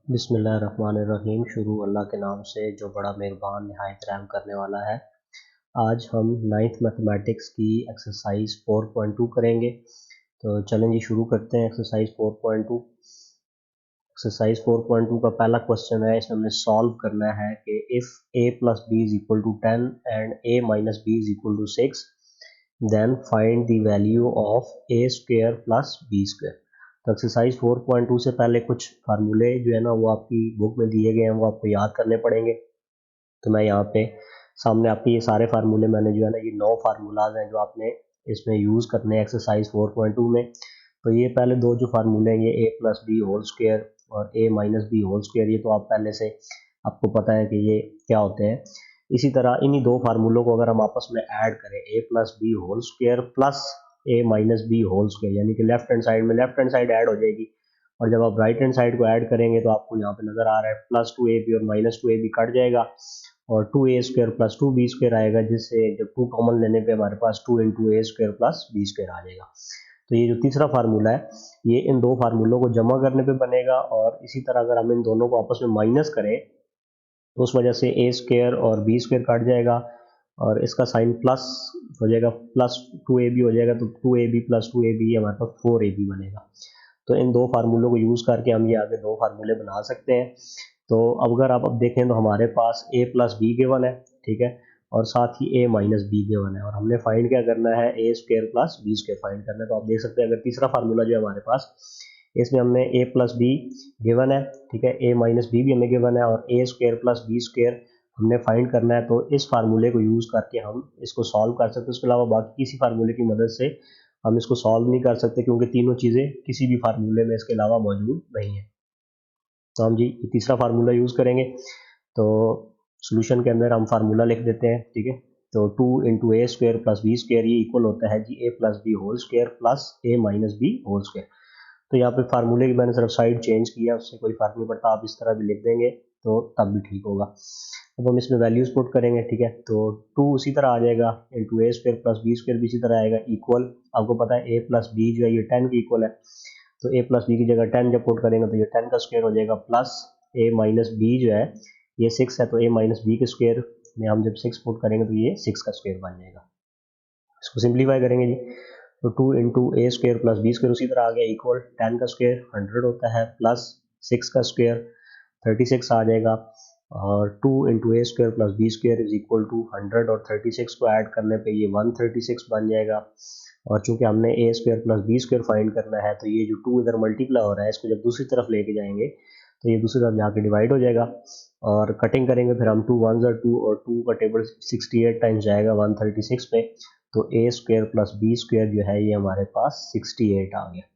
बिस्मिल्लाहिर्रहमानिर्रहीम। शुरू अल्लाह के नाम से जो बड़ा मेहरबान निहायत रहम करने वाला है। आज हम नाइन्थ मैथमेटिक्स की एक्सरसाइज 4.2 करेंगे। तो चलें जी, शुरू करते हैं एक्सरसाइज 4.2। एक्सरसाइज 4.2 का पहला क्वेश्चन है, इसमें हमने सॉल्व करना है कि if a plus B is equal to 10 and a minus B is equal to 6 then find the value of a square plus b square. तो एक्सरसाइज 4.2 से पहले कुछ फार्मूले जो है ना वो आपकी बुक में दिए गए हैं, वो आपको याद करने पड़ेंगे। तो मैं यहाँ पे सामने आपके ये सारे फार्मूले मैंने जो है ना ये 9 फार्मूलाज हैं जो आपने इसमें यूज़ करने हैं एक्सरसाइज 4.2 में। तो ये पहले दो जो फार्मूले हैं, ये a plus B whole square और a minus B whole square, ये तो आप पहले से आपको पता है कि ये क्या होते हैं। इसी तरह इन्हीं दो फार्मूलों को अगर हम आपस में ऐड करें, a plus B whole square plus a minus B whole square, यानी कि लेफ्ट हैंड साइड में लेफ्ट हैंड साइड ऐड हो जाएगी, और जब आप राइट हैंड साइड को ऐड करेंगे तो आपको यहाँ पे नज़र आ रहा है प्लस 2ab और माइनस 2ab कट जाएगा और 2a square plus 2b square आएगा, जिससे जब 2 कॉमन लेने पे हमारे पास 2 इंटू ए स्क्वायर प्लस बी स्क्वायर आ जाएगा। तो ये जो तीसरा फार्मूला है ये इन दो फार्मूलों को जमा करने पे बनेगा, और इसी तरह अगर हम इन दोनों को आपस में माइनस करें तो उस वजह से ए स्क्वायर और बी स्क्वायर कट जाएगा और इसका साइन प्लस हो जाएगा, प्लस 2ab हो जाएगा, तो 2ab प्लस 2ab हमारे पास 4ab बनेगा। तो इन दो फार्मूलों को यूज़ करके हम ये आगे दो फार्मूले बना सकते हैं। तो अगर आप अब देखें तो हमारे पास a प्लस बी गिवन है, ठीक है, और साथ ही a माइनस बी गिवन है, और हमने फाइंड क्या करना है, a square plus B square find करना है। तो आप देख सकते हैं अगर तीसरा फार्मूला जो है हमारे पास, इसमें हमने a प्लस बी गिवन है, ठीक है, a माइनस बी भी हमें गिवन है, और a square plus B square हमने फाइंड करना है। तो इस फार्मूले को यूज़ करके हम इसको सॉल्व कर सकते हैं। उसके अलावा बाकी किसी फार्मूले की मदद से हम इसको सॉल्व नहीं कर सकते, क्योंकि तीनों चीज़ें किसी भी फार्मूले में इसके अलावा मौजूद नहीं है। तो हम जी तीसरा फार्मूला यूज़ करेंगे। तो सॉल्यूशन के अंदर हम फार्मूला लिख देते हैं, ठीक है। तो 2 इंटू ए स्क्वायर प्लस बी स्क्वायर ये इक्वल होता है जी a plus B whole square plus a minus B whole square. तो यहाँ पे फार्मूले की मैंने सिर्फ साइड चेंज किया, उससे कोई फर्क नहीं पड़ता, आप इस तरह भी लिख देंगे तो तब भी ठीक होगा। अब हम इसमें वैल्यूज पुट करेंगे, ठीक है। तो 2 उसी तरह आ जाएगा, इंटू ए स्क्वायर प्लस बी स्क्वायर भी इसी तरह आएगा, इक्वल आपको पता है a प्लस बी जो है ये 10 की इक्वल है। तो a प्लस बी की जगह 10 जब पुट करेंगे तो ये 10 का स्क्वायर हो जाएगा, प्लस a माइनस बी जो है ये 6 है, तो a माइनस बी के स्क्वायर में हम जब 6 पुट करेंगे तो ये 6 का स्क्वायर बन जाएगा। इसको सिंप्लीफाई करेंगे जी, तो 2 इंटू ए स्क्वायर प्लस बी स्क्वायर उसी तरह आ गया, इक्वल 10 का स्क्वायर 100 होता है, प्लस 6 का स्क्वायर 36 आ जाएगा, और 2 into A square plus B square is equal to 100 और 36 को ऐड करने पे ये 136 बन जाएगा। और चूंकि हमने a square plus B square find करना है, तो ये जो 2 इधर मल्टीप्लाई हो रहा है इसको जब दूसरी तरफ लेके जाएंगे तो ये दूसरी तरफ जाके डिवाइड हो जाएगा, और कटिंग करेंगे फिर हम 2 1 ज़ा 2 और 2 का टेबल 68 टाइम्स जाएगा 136 पे, तो ए स्क्वायर प्लस बी स्क्वायर जो है ये हमारे पास 68 आ गया।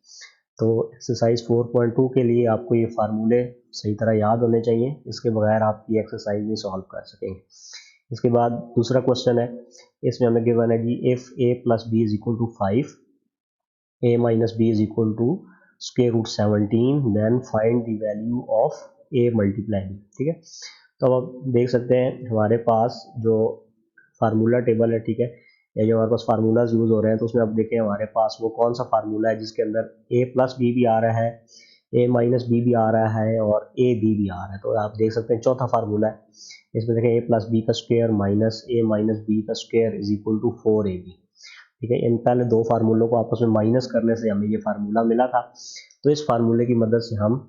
तो एक्सरसाइज 4.2 के लिए आपको ये फार्मूले सही तरह याद होने चाहिए, इसके बगैर आप ये एक्सरसाइज नहीं सॉल्व कर सकेंगे। इसके बाद दूसरा क्वेश्चन है, इसमें हमें गिवन है जी if a plus B is equal to 5, a minus B is equal to square root 17, then find the value of a multiply b, ठीक है। तो अब आप देख सकते हैं हमारे पास जो फार्मूला टेबल है, ठीक है, या जो हमारे पास फार्मूलाज यूज़ हो रहे हैं, तो उसमें आप देखें हमारे पास वो कौन सा फार्मूला है जिसके अंदर a प्लस बी भी आ रहा है, a माइनस बी भी आ रहा है और a बी भी आ रहा है। तो आप देख सकते हैं चौथा फार्मूला है, इसमें देखें a प्लस बी का square minus a minus b का square is equal to 4ab, ठीक है। इन पहले दो फार्मूलों को आपस में माइनस करने से हमें ये फार्मूला मिला था। तो इस फार्मूले की मदद से हम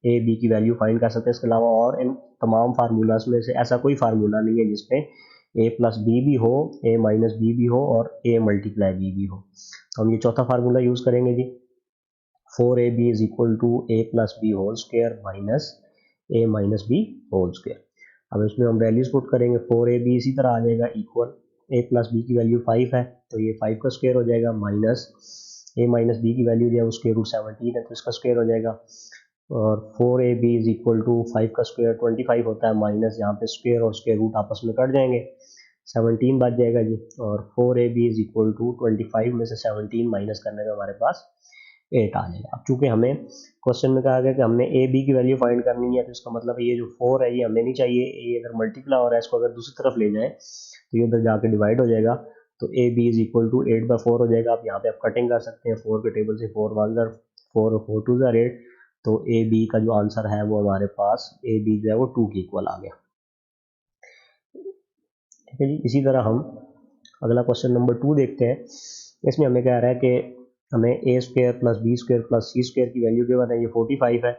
ए बी की वैल्यू फाइंड कर सकते हैं। इसके अलावा और इन तमाम फार्मूलाज में से ऐसा कोई फार्मूला नहीं है जिसमें ए प्लस बी भी हो, ए माइनस बी भी हो और ए मल्टीप्लाई बी भी हो। तो हम ये चौथा फार्मूला यूज़ करेंगे जी, 4ab is equal to A plus B whole square minus A minus B whole square. अब इसमें हम वैल्यूज पुट करेंगे, 4ab इसी तरह आ जाएगा, इक्वल ए प्लस बी की वैल्यू 5 है तो ये 5 का स्क्वायर हो जाएगा, माइनस ए माइनस बी की वैल्यू जो है उसके रूट 17 है तो इसका स्क्वायर हो जाएगा, और 4ab इज इक्वल टू 5 का स्क्वायर 25 होता है, माइनस यहाँ पे स्क्वायर और स्क्वायर रूट आपस में कट जाएंगे, 17 बच जाएगा जी, और 4ab इज इक्वल टू 25 में से 17 माइनस करने में हमारे पास 8 आ जाएगा। अब चूंकि हमें क्वेश्चन में कहा गया कि हमने ए बी की वैल्यू फाइंड करनी है, तो इसका मतलब ये जो 4 है ये हमें नहीं चाहिए, ये अगर मल्टीप्लाई हो रहा है इसको अगर दूसरी तरफ ले जाए तो ये उधर जाके डिवाइड हो जाएगा, तो ए बी इज इक्वल टू 8/4 हो जाएगा। आप यहाँ पे आप कटिंग कर सकते हैं, 4 के टेबल से 4 1 ज़ा 4 और 4 2 ज़ा 8, तो ए बी का जो आंसर है वो हमारे पास ए बी जो है वो 2 के इक्वल आ गया। ठीक है जी, इसी तरह हम अगला क्वेश्चन नंबर 2 देखते हैं। इसमें हमें कह रहा है कि हमें a square plus B square plus c square की वैल्यू गिवन है, ये 45 है,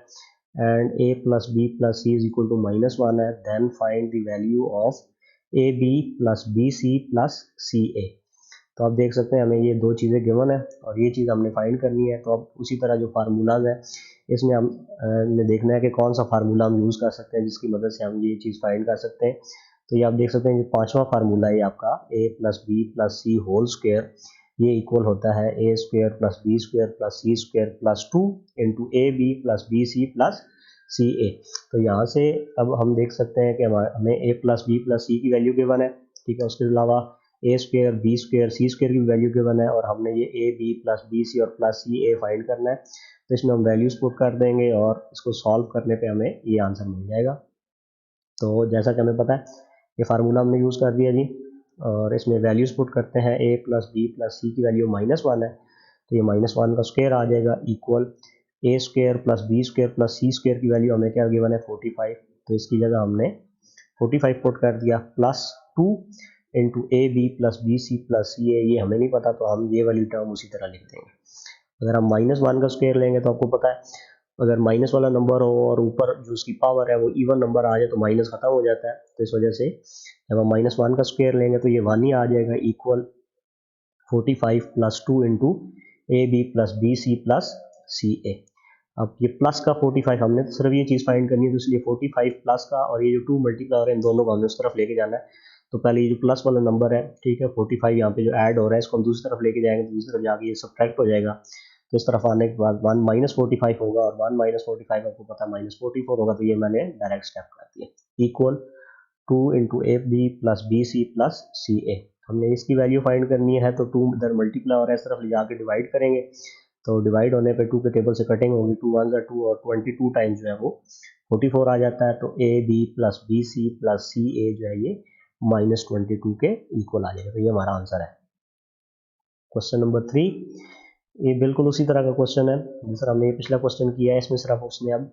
and a plus B plus c is equal to -1 है। Then find the value of a B plus B c plus c a. तो आप देख सकते हैं हमें ये दो चीज़ें गिवन है और ये चीज़ हमने फाइंड करनी है। तो अब उसी तरह जो फार्मूलाज है इसमें हमें देखना है कि कौन सा फार्मूला हम यूज़ कर सकते हैं जिसकी मदद से हम ये चीज़ फाइंड कर सकते हैं। तो ये आप देख सकते हैं ये पांचवा फार्मूला है आपका a plus B plus c whole square, ये इक्वल होता है a square plus B square plus c square plus 2 into a B plus B c plus c a. तो यहाँ से अब हम देख सकते हैं कि हमें A plus B plus C की वैल्यू गिवन है, ठीक है। उसके अलावा A square B square C square की वैल्यू गिवन है और हमने ये A B plus B C और प्लस सी ए फाइंड करना है। तो इसमें हम वैल्यूज पुट कर देंगे और इसको सॉल्व करने पे हमें ये आंसर मिल जाएगा। तो जैसा कि हमें पता है ये फार्मूला हमने यूज़ कर दिया जी, और इसमें वैल्यूज पुट करते हैं। ए प्लस बी प्लस सी की वैल्यू -1 है, तो ये -1 का स्क्वायर आ जाएगा equal a square plus B square plus c square की वैल्यू हमें क्या गिवन है 45, तो इसकी जगह हमने 45 पुट कर दिया plus 2 into a B plus B c plus c a, ये हमें नहीं पता तो हम ये वाली टर्म उसी तरह लिख देंगे। अगर हम -1 का स्क्वायर लेंगे तो आपको पता है अगर माइनस वाला नंबर हो और ऊपर जो उसकी पावर है वो इवन नंबर आ जाए तो माइनस खत्म हो जाता है। तो इस वजह से जब हम -1 का स्क्वायर लेंगे तो ये 1 ही आ जाएगा equal 45 plus 2 into a B plus B c plus c a. अब ये प्लस का 45 हमने तो सिर्फ ये चीज़ फाइंड करनी है, तो इसलिए 45 प्लस का और ये जो 2 मल्टीप्लाई हो रहे हैं इन दोनों को हमने उस तरफ लेके जाना है। तो पहले ये जो प्लस वाला नंबर है, ठीक है, 45 यहाँ पे जो ऐड हो रहा है इसको हम दूसरी तरफ लेके जाएंगे, तो दूसरी तरफ जाके ये सब्ट्रैक्ट हो जाएगा। तो इस तरफ आने के बाद 1 -45 होगा और 1 -45 आपको पता है -44 होगा, तो ये मैंने डायरेक्ट स्टेप कर दिया equal 2 into a B plus B c plus c a. हमने इसकी वैल्यू फाइंड करनी है, तो 2 इधर मल्टीप्लाई हो रहा है इस तरफ ले जाके डिवाइड करेंगे, तो डिवाइड होने पे 2 के टेबल से कटिंग होगी, 2 1 जा 2 और 22 टाइम्स जो है वो 44 आ जाता है। तो A B plus B c plus c a जो है ये -22 के इक्वल आ जाएगा, तो ये हमारा आंसर है। क्वेश्चन नंबर 3, ये बिल्कुल उसी तरह का क्वेश्चन है जिस तरह हमने ये पिछला क्वेश्चन किया है। इसमें सिर्फ उसने अब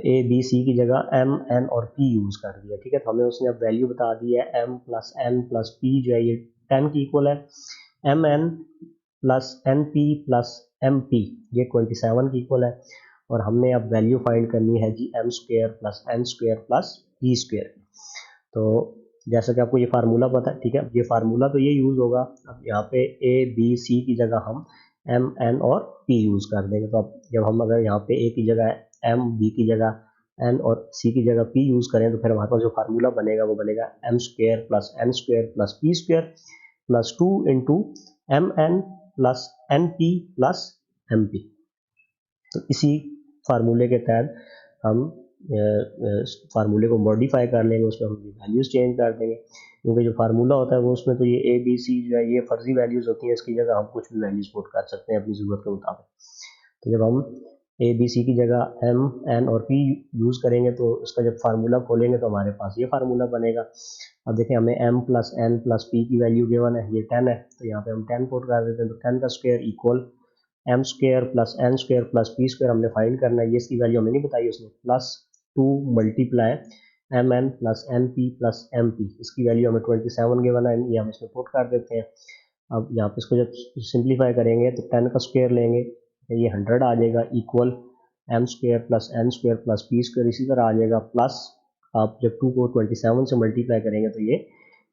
ए बी सी की जगह एम एन और पी यूज़ कर दिया, ठीक है। तो हमें उसने अब वैल्यू बता दी है M plus N plus P जो है ये 10 की इक्वल है, M N plus N P plus M P ये 27 की इक्वल है, और हमने अब वैल्यू फाइंड करनी है जी M square plus N square plus P square. तो जैसा कि आपको ये फार्मूला पता है, ठीक है, ये फार्मूला तो ये यूज़ होगा। अब यहाँ पे ए बी सी की जगह हम एम एन और पी यूज़ कर देंगे। तो अब जब हम अगर यहाँ पे ए की जगह एम, बी की जगह एन और सी की जगह पी यूज़ करें तो फिर हमारे पास जो फार्मूला बनेगा वो बनेगा M square plus N square plus P square plus 2 into M N plus N P plus M P. तो इसी फार्मूले के तहत हम फार्मूले को मॉडिफाई कर लेंगे, उसमें हम वैल्यूज़ चेंज कर देंगे, क्योंकि जो फार्मूला होता है वो उसमें तो ये ए बी सी जो है ये फर्जी वैल्यूज़ होती हैं, इसकी जगह हम कुछ भी वैल्यूज़ पुट कर सकते हैं अपनी ज़रूरत के मुताबिक। तो जब हम ए बी सी की जगह एम एन और पी यूज़ करेंगे तो उसका जब फार्मूला खोलेंगे तो हमारे पास ये फार्मूला बनेगा। अब देखें हमें M plus N plus P की वैल्यू गिवन है, ये 10 है, तो यहाँ पे हम 10 पुट कर देते हैं। तो 10 का square equal M square plus N square plus P square हमने फाइंड करना है, ये इसकी वैल्यू हमें नहीं बताई उसने, plus 2 multiply M N plus N P plus M P, इसकी वैल्यू हमें 27 गिवन है, ये हम इसमें पुट कर देते हैं। अब यहाँ पे इसको जब सिंप्लीफाई करेंगे तो 10 का स्क्वायर लेंगे, ये 100 आ जाएगा equal M square plus N square plus P square इसी तरह आ जाएगा, प्लस आप जब 2 को 27 से मल्टीप्लाई करेंगे तो ये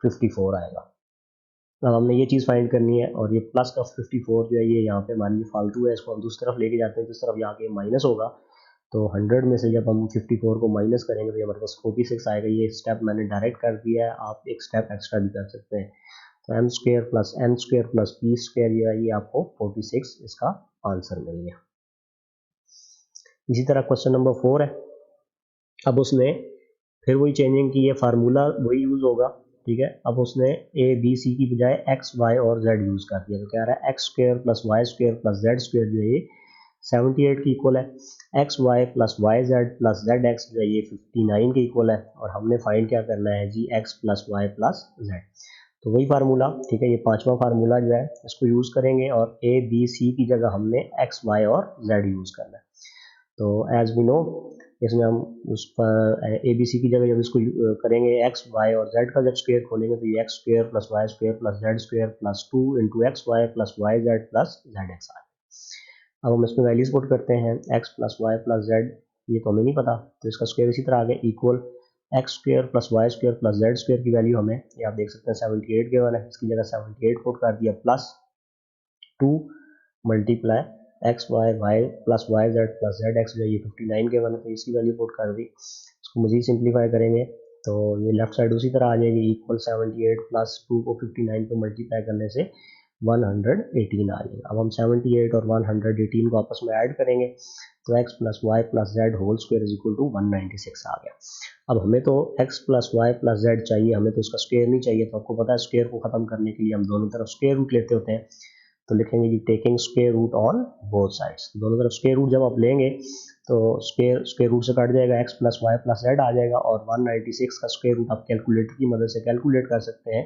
54 आएगा। अब हमने ये चीज़ फाइंड करनी है, और ये प्लस का 54 जो है ये यहाँ पे मान लीजिए फालतू है, इसको हम दूसरी तरफ लेके जाते हैं तो इस तरफ जाके माइनस होगा। तो 100 में से जब हम 54 को माइनस करेंगे तो ये हमारे पास 46 आएगा। ये स्टेप मैंने डायरेक्ट कर दिया है, आप एक स्टेप एक्स्ट्रा भी कर सकते हैं। तो M square plus N square plus P square जो है ये आपको 46 इसका आंसर मिल गया। इसी तरह क्वेश्चन नंबर 4 है। अब उसने फिर वही चेंजिंग की है, फार्मूला वही यूज़ होगा, ठीक है। अब उसने ए बी सी की बजाय एक्स वाई और जेड यूज़ कर दिया, तो कह रहा है X square plus Y square plus Z square जो है ये 78 की इक्वल है, X Y plus Y Z plus Z X जो है ये 59 के इक्वल है, और हमने फाइंड क्या करना है जी x plus Y plus z. तो वही फार्मूला, ठीक है, ये पांचवा फार्मूला जो है इसको यूज़ करेंगे और ए बी सी की जगह हमने एक्स वाई और जेड यूज़ करना है। तो एज वी नो इसमें हम उस पर ए बी सी की जगह जब इसको करेंगे एक्स वाई और जेड का जब स्क्वायर खोलेंगे तो ये x square plus Y square plus Z square plus 2 into x Y plus Y Z plus Z x आ गया। अब हम इसमें वैल्यूज पुट करते हैं x plus Y plus z, ये तो हमें नहीं पता तो इसका स्क्वायर इसी तरह आ गया equal X square plus Y square plus Z square की वैल्यू हमें ये आप देख सकते हैं 78 के वन है, इसकी जगह 78 पुट कर दिया plus 2 multiply x Y Y plus Y Z plus Z X जो है ये 59 के वन है तो इसकी वैल्यू पुट कर दी। इसको मज़ीद सिंप्लीफाई करेंगे तो ये लेफ्ट साइड उसी तरह आ जाएगी इक्वल 78 प्लस 2 को 59 पे मल्टीप्लाई करने से 118 आ जाएगा। अब हम 78 और 118 को आपस में ऐड करेंगे तो x plus Y plus Z whole square is equal to 196 आ गया। अब हमें तो x plus Y plus Z चाहिए, हमें तो इसका स्क्वायर नहीं चाहिए, तो आपको पता है स्क्वायर को ख़त्म करने के लिए हम दोनों तरफ स्क्वायर रूट लेते होते हैं, तो लिखेंगे जी taking square root on both sides. दोनों तरफ स्क्वायर रूट जब आप लेंगे तो स्क्वायर रूट से कट जाएगा x plus Y plus z आ जाएगा और 196 का स्क्वायर रूट आप कैलकुलेटर की मदद से कैलकुलेट कर सकते हैं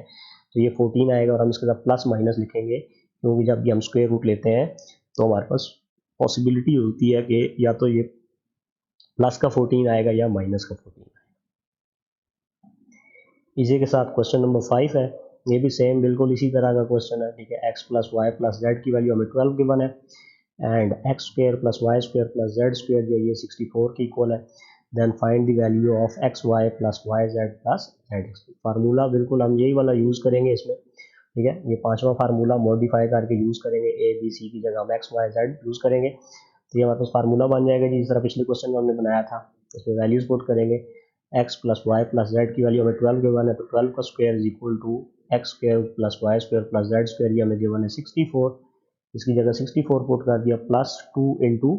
तो ये 14 आएगा और हम इसके साथ प्लस माइनस लिखेंगे क्योंकि जब भी हम स्क्वायर रूट लेते हैं तो हमारे पास पॉसिबिलिटी होती है कि या तो ये प्लस का 14 आएगा या माइनस का 14 आएगा। इसी के साथ क्वेश्चन नंबर 5 है, ये भी सेम बिल्कुल इसी तरह का क्वेश्चन है, ठीक है। X plus Y plus Z की वैल्यू हमें 12 गिवन है and X square plus Y square plus Z square जो है ये 64 के इक्वल है। Then find the value of X Y plus Y Z plus Z X. Formula बिल्कुल हम यही वाला यूज़ करेंगे इसमें, ठीक है। ये पांचवा फार्मूला मॉडिफाई करके यूज़ करेंगे, ए बी सी की जगह हम एक्स वाई जेड यूज़ करेंगे तो ये हमारे पास फार्मूला बन जाएगा जी, जिस तरह पिछले क्वेश्चन में हमने बनाया था। इसमें वैल्यूज पुट करेंगे, X plus Y plus Z की वैल्यू हमें 12 गिवन है तो 12 का square is equal to X square plus Y square plus Z square, ये हमें गिवन है 64, इसकी जगह 64 पुट कर दिया plus 2 into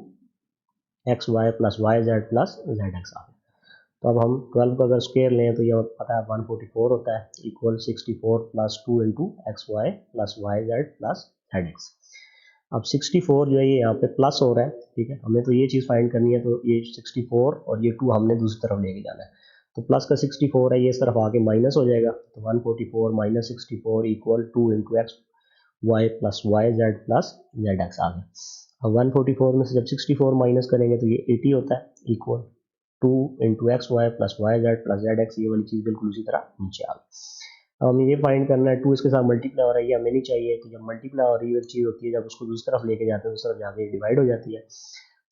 x Y plus Y Z plus Z x आ गया। तो अब हम 12 का अगर स्क्वायर लें तो ये पता है 144 होता है equal 64 plus 2 into x Y plus Y Z plus Z X. अब 64 जो है ये यहाँ पे प्लस हो रहा है, ठीक है, हमें तो ये चीज़ फाइंड करनी है तो ये 64 और ये 2 हमने दूसरी तरफ लेके जाना है तो प्लस का 64 है ये इस तरफ आके माइनस हो जाएगा तो 144 minus 64 equal 2 into x Y plus Y Z plus Z x आ गया। अब 144 में से जब 64 माइनस करेंगे तो ये 80 होता है equal 2 into x Y plus Y Z plus Z X, ये वाली चीज़ बिल्कुल उसी तरह नीचे आ गई। अब हमें ये फाइंड करना है 2 इसके साथ मल्टीप्लाई हो रहा है, ये हमें नहीं चाहिए, तो जब मल्टीप्लाई हो रही है चीज़ होती है जब उसको दूसरी तरफ लेके जाते हैं दूसरी तरफ जाके डिवाइड हो जाती है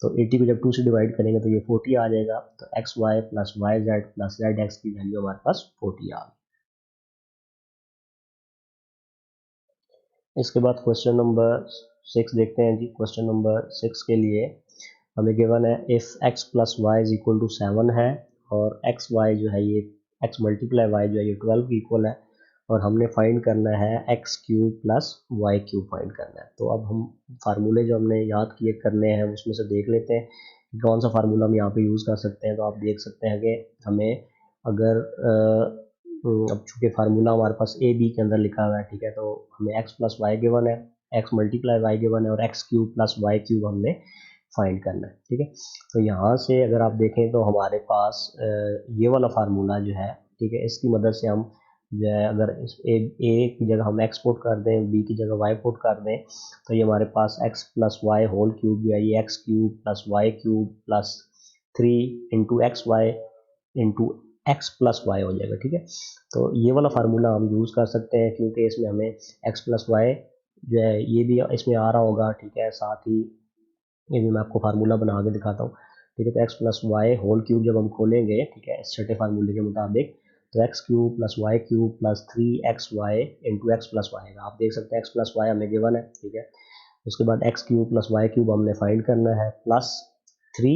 तो 80 को जब 2 से डिवाइड करेंगे तो ये 40 आ जाएगा तो X Y plus Y Z plus Z X की वैल्यू हमारे पास 40 आ गई। इसके बाद क्वेश्चन नंबर 6 देखते हैं जी। क्वेश्चन नंबर 6 के लिए हमें गिवन है if x plus y is equal to 7 है और एक्स वाई जो है ये एक्स मल्टीप्लाई वाई जो है ये 12 की इक्वल है और हमने फाइंड करना है x cube plus y cube find करना है। तो अब हम फार्मूले जो हमने याद किए करने हैं उसमें से देख लेते हैं कि कौन सा फार्मूला हम यहाँ पे यूज़ कर सकते हैं। तो आप देख सकते हैं कि हमें अगर अब चूँकि फार्मूला हमारे पास ए बी के अंदर लिखा हुआ है, ठीक है, तो हमें एक्स प्लस वाई गिवन है, एक्स मल्टीप्लाई वाई गिवन है और x cube plus y cube हमने फाइंड करना है, ठीक है। तो यहाँ से अगर आप देखें तो हमारे पास ये वाला फार्मूला जो है, ठीक है, इसकी मदद से हम जो है अगर इस ए की जगह हम एक्स पुट कर दें, बी की जगह वाई पुट कर दें तो ये हमारे पास x plus y whole cube जो है ये x cube plus y cube plus 3 into x y into x plus y हो जाएगा, ठीक है। तो ये वाला फार्मूला हम यूज़ कर सकते हैं क्योंकि इसमें हमें एक्स प्लस वाई जो है ये भी इसमें आ रहा होगा, ठीक है। साथ ही ये भी मैं आपको फार्मूला बना के दिखाता हूँ, ठीक है। तो x plus y whole cube जब हम खोलेंगे, ठीक है, इस छठे फार्मूले के मुताबिक तो x cube plus y cube plus 3 y into x plus y आप देख सकते हैं एक्स प्लस वाई हमें गिवन है, ठीक है। उसके बाद x cube plus y cube हमने फाइंड करना है प्लस 3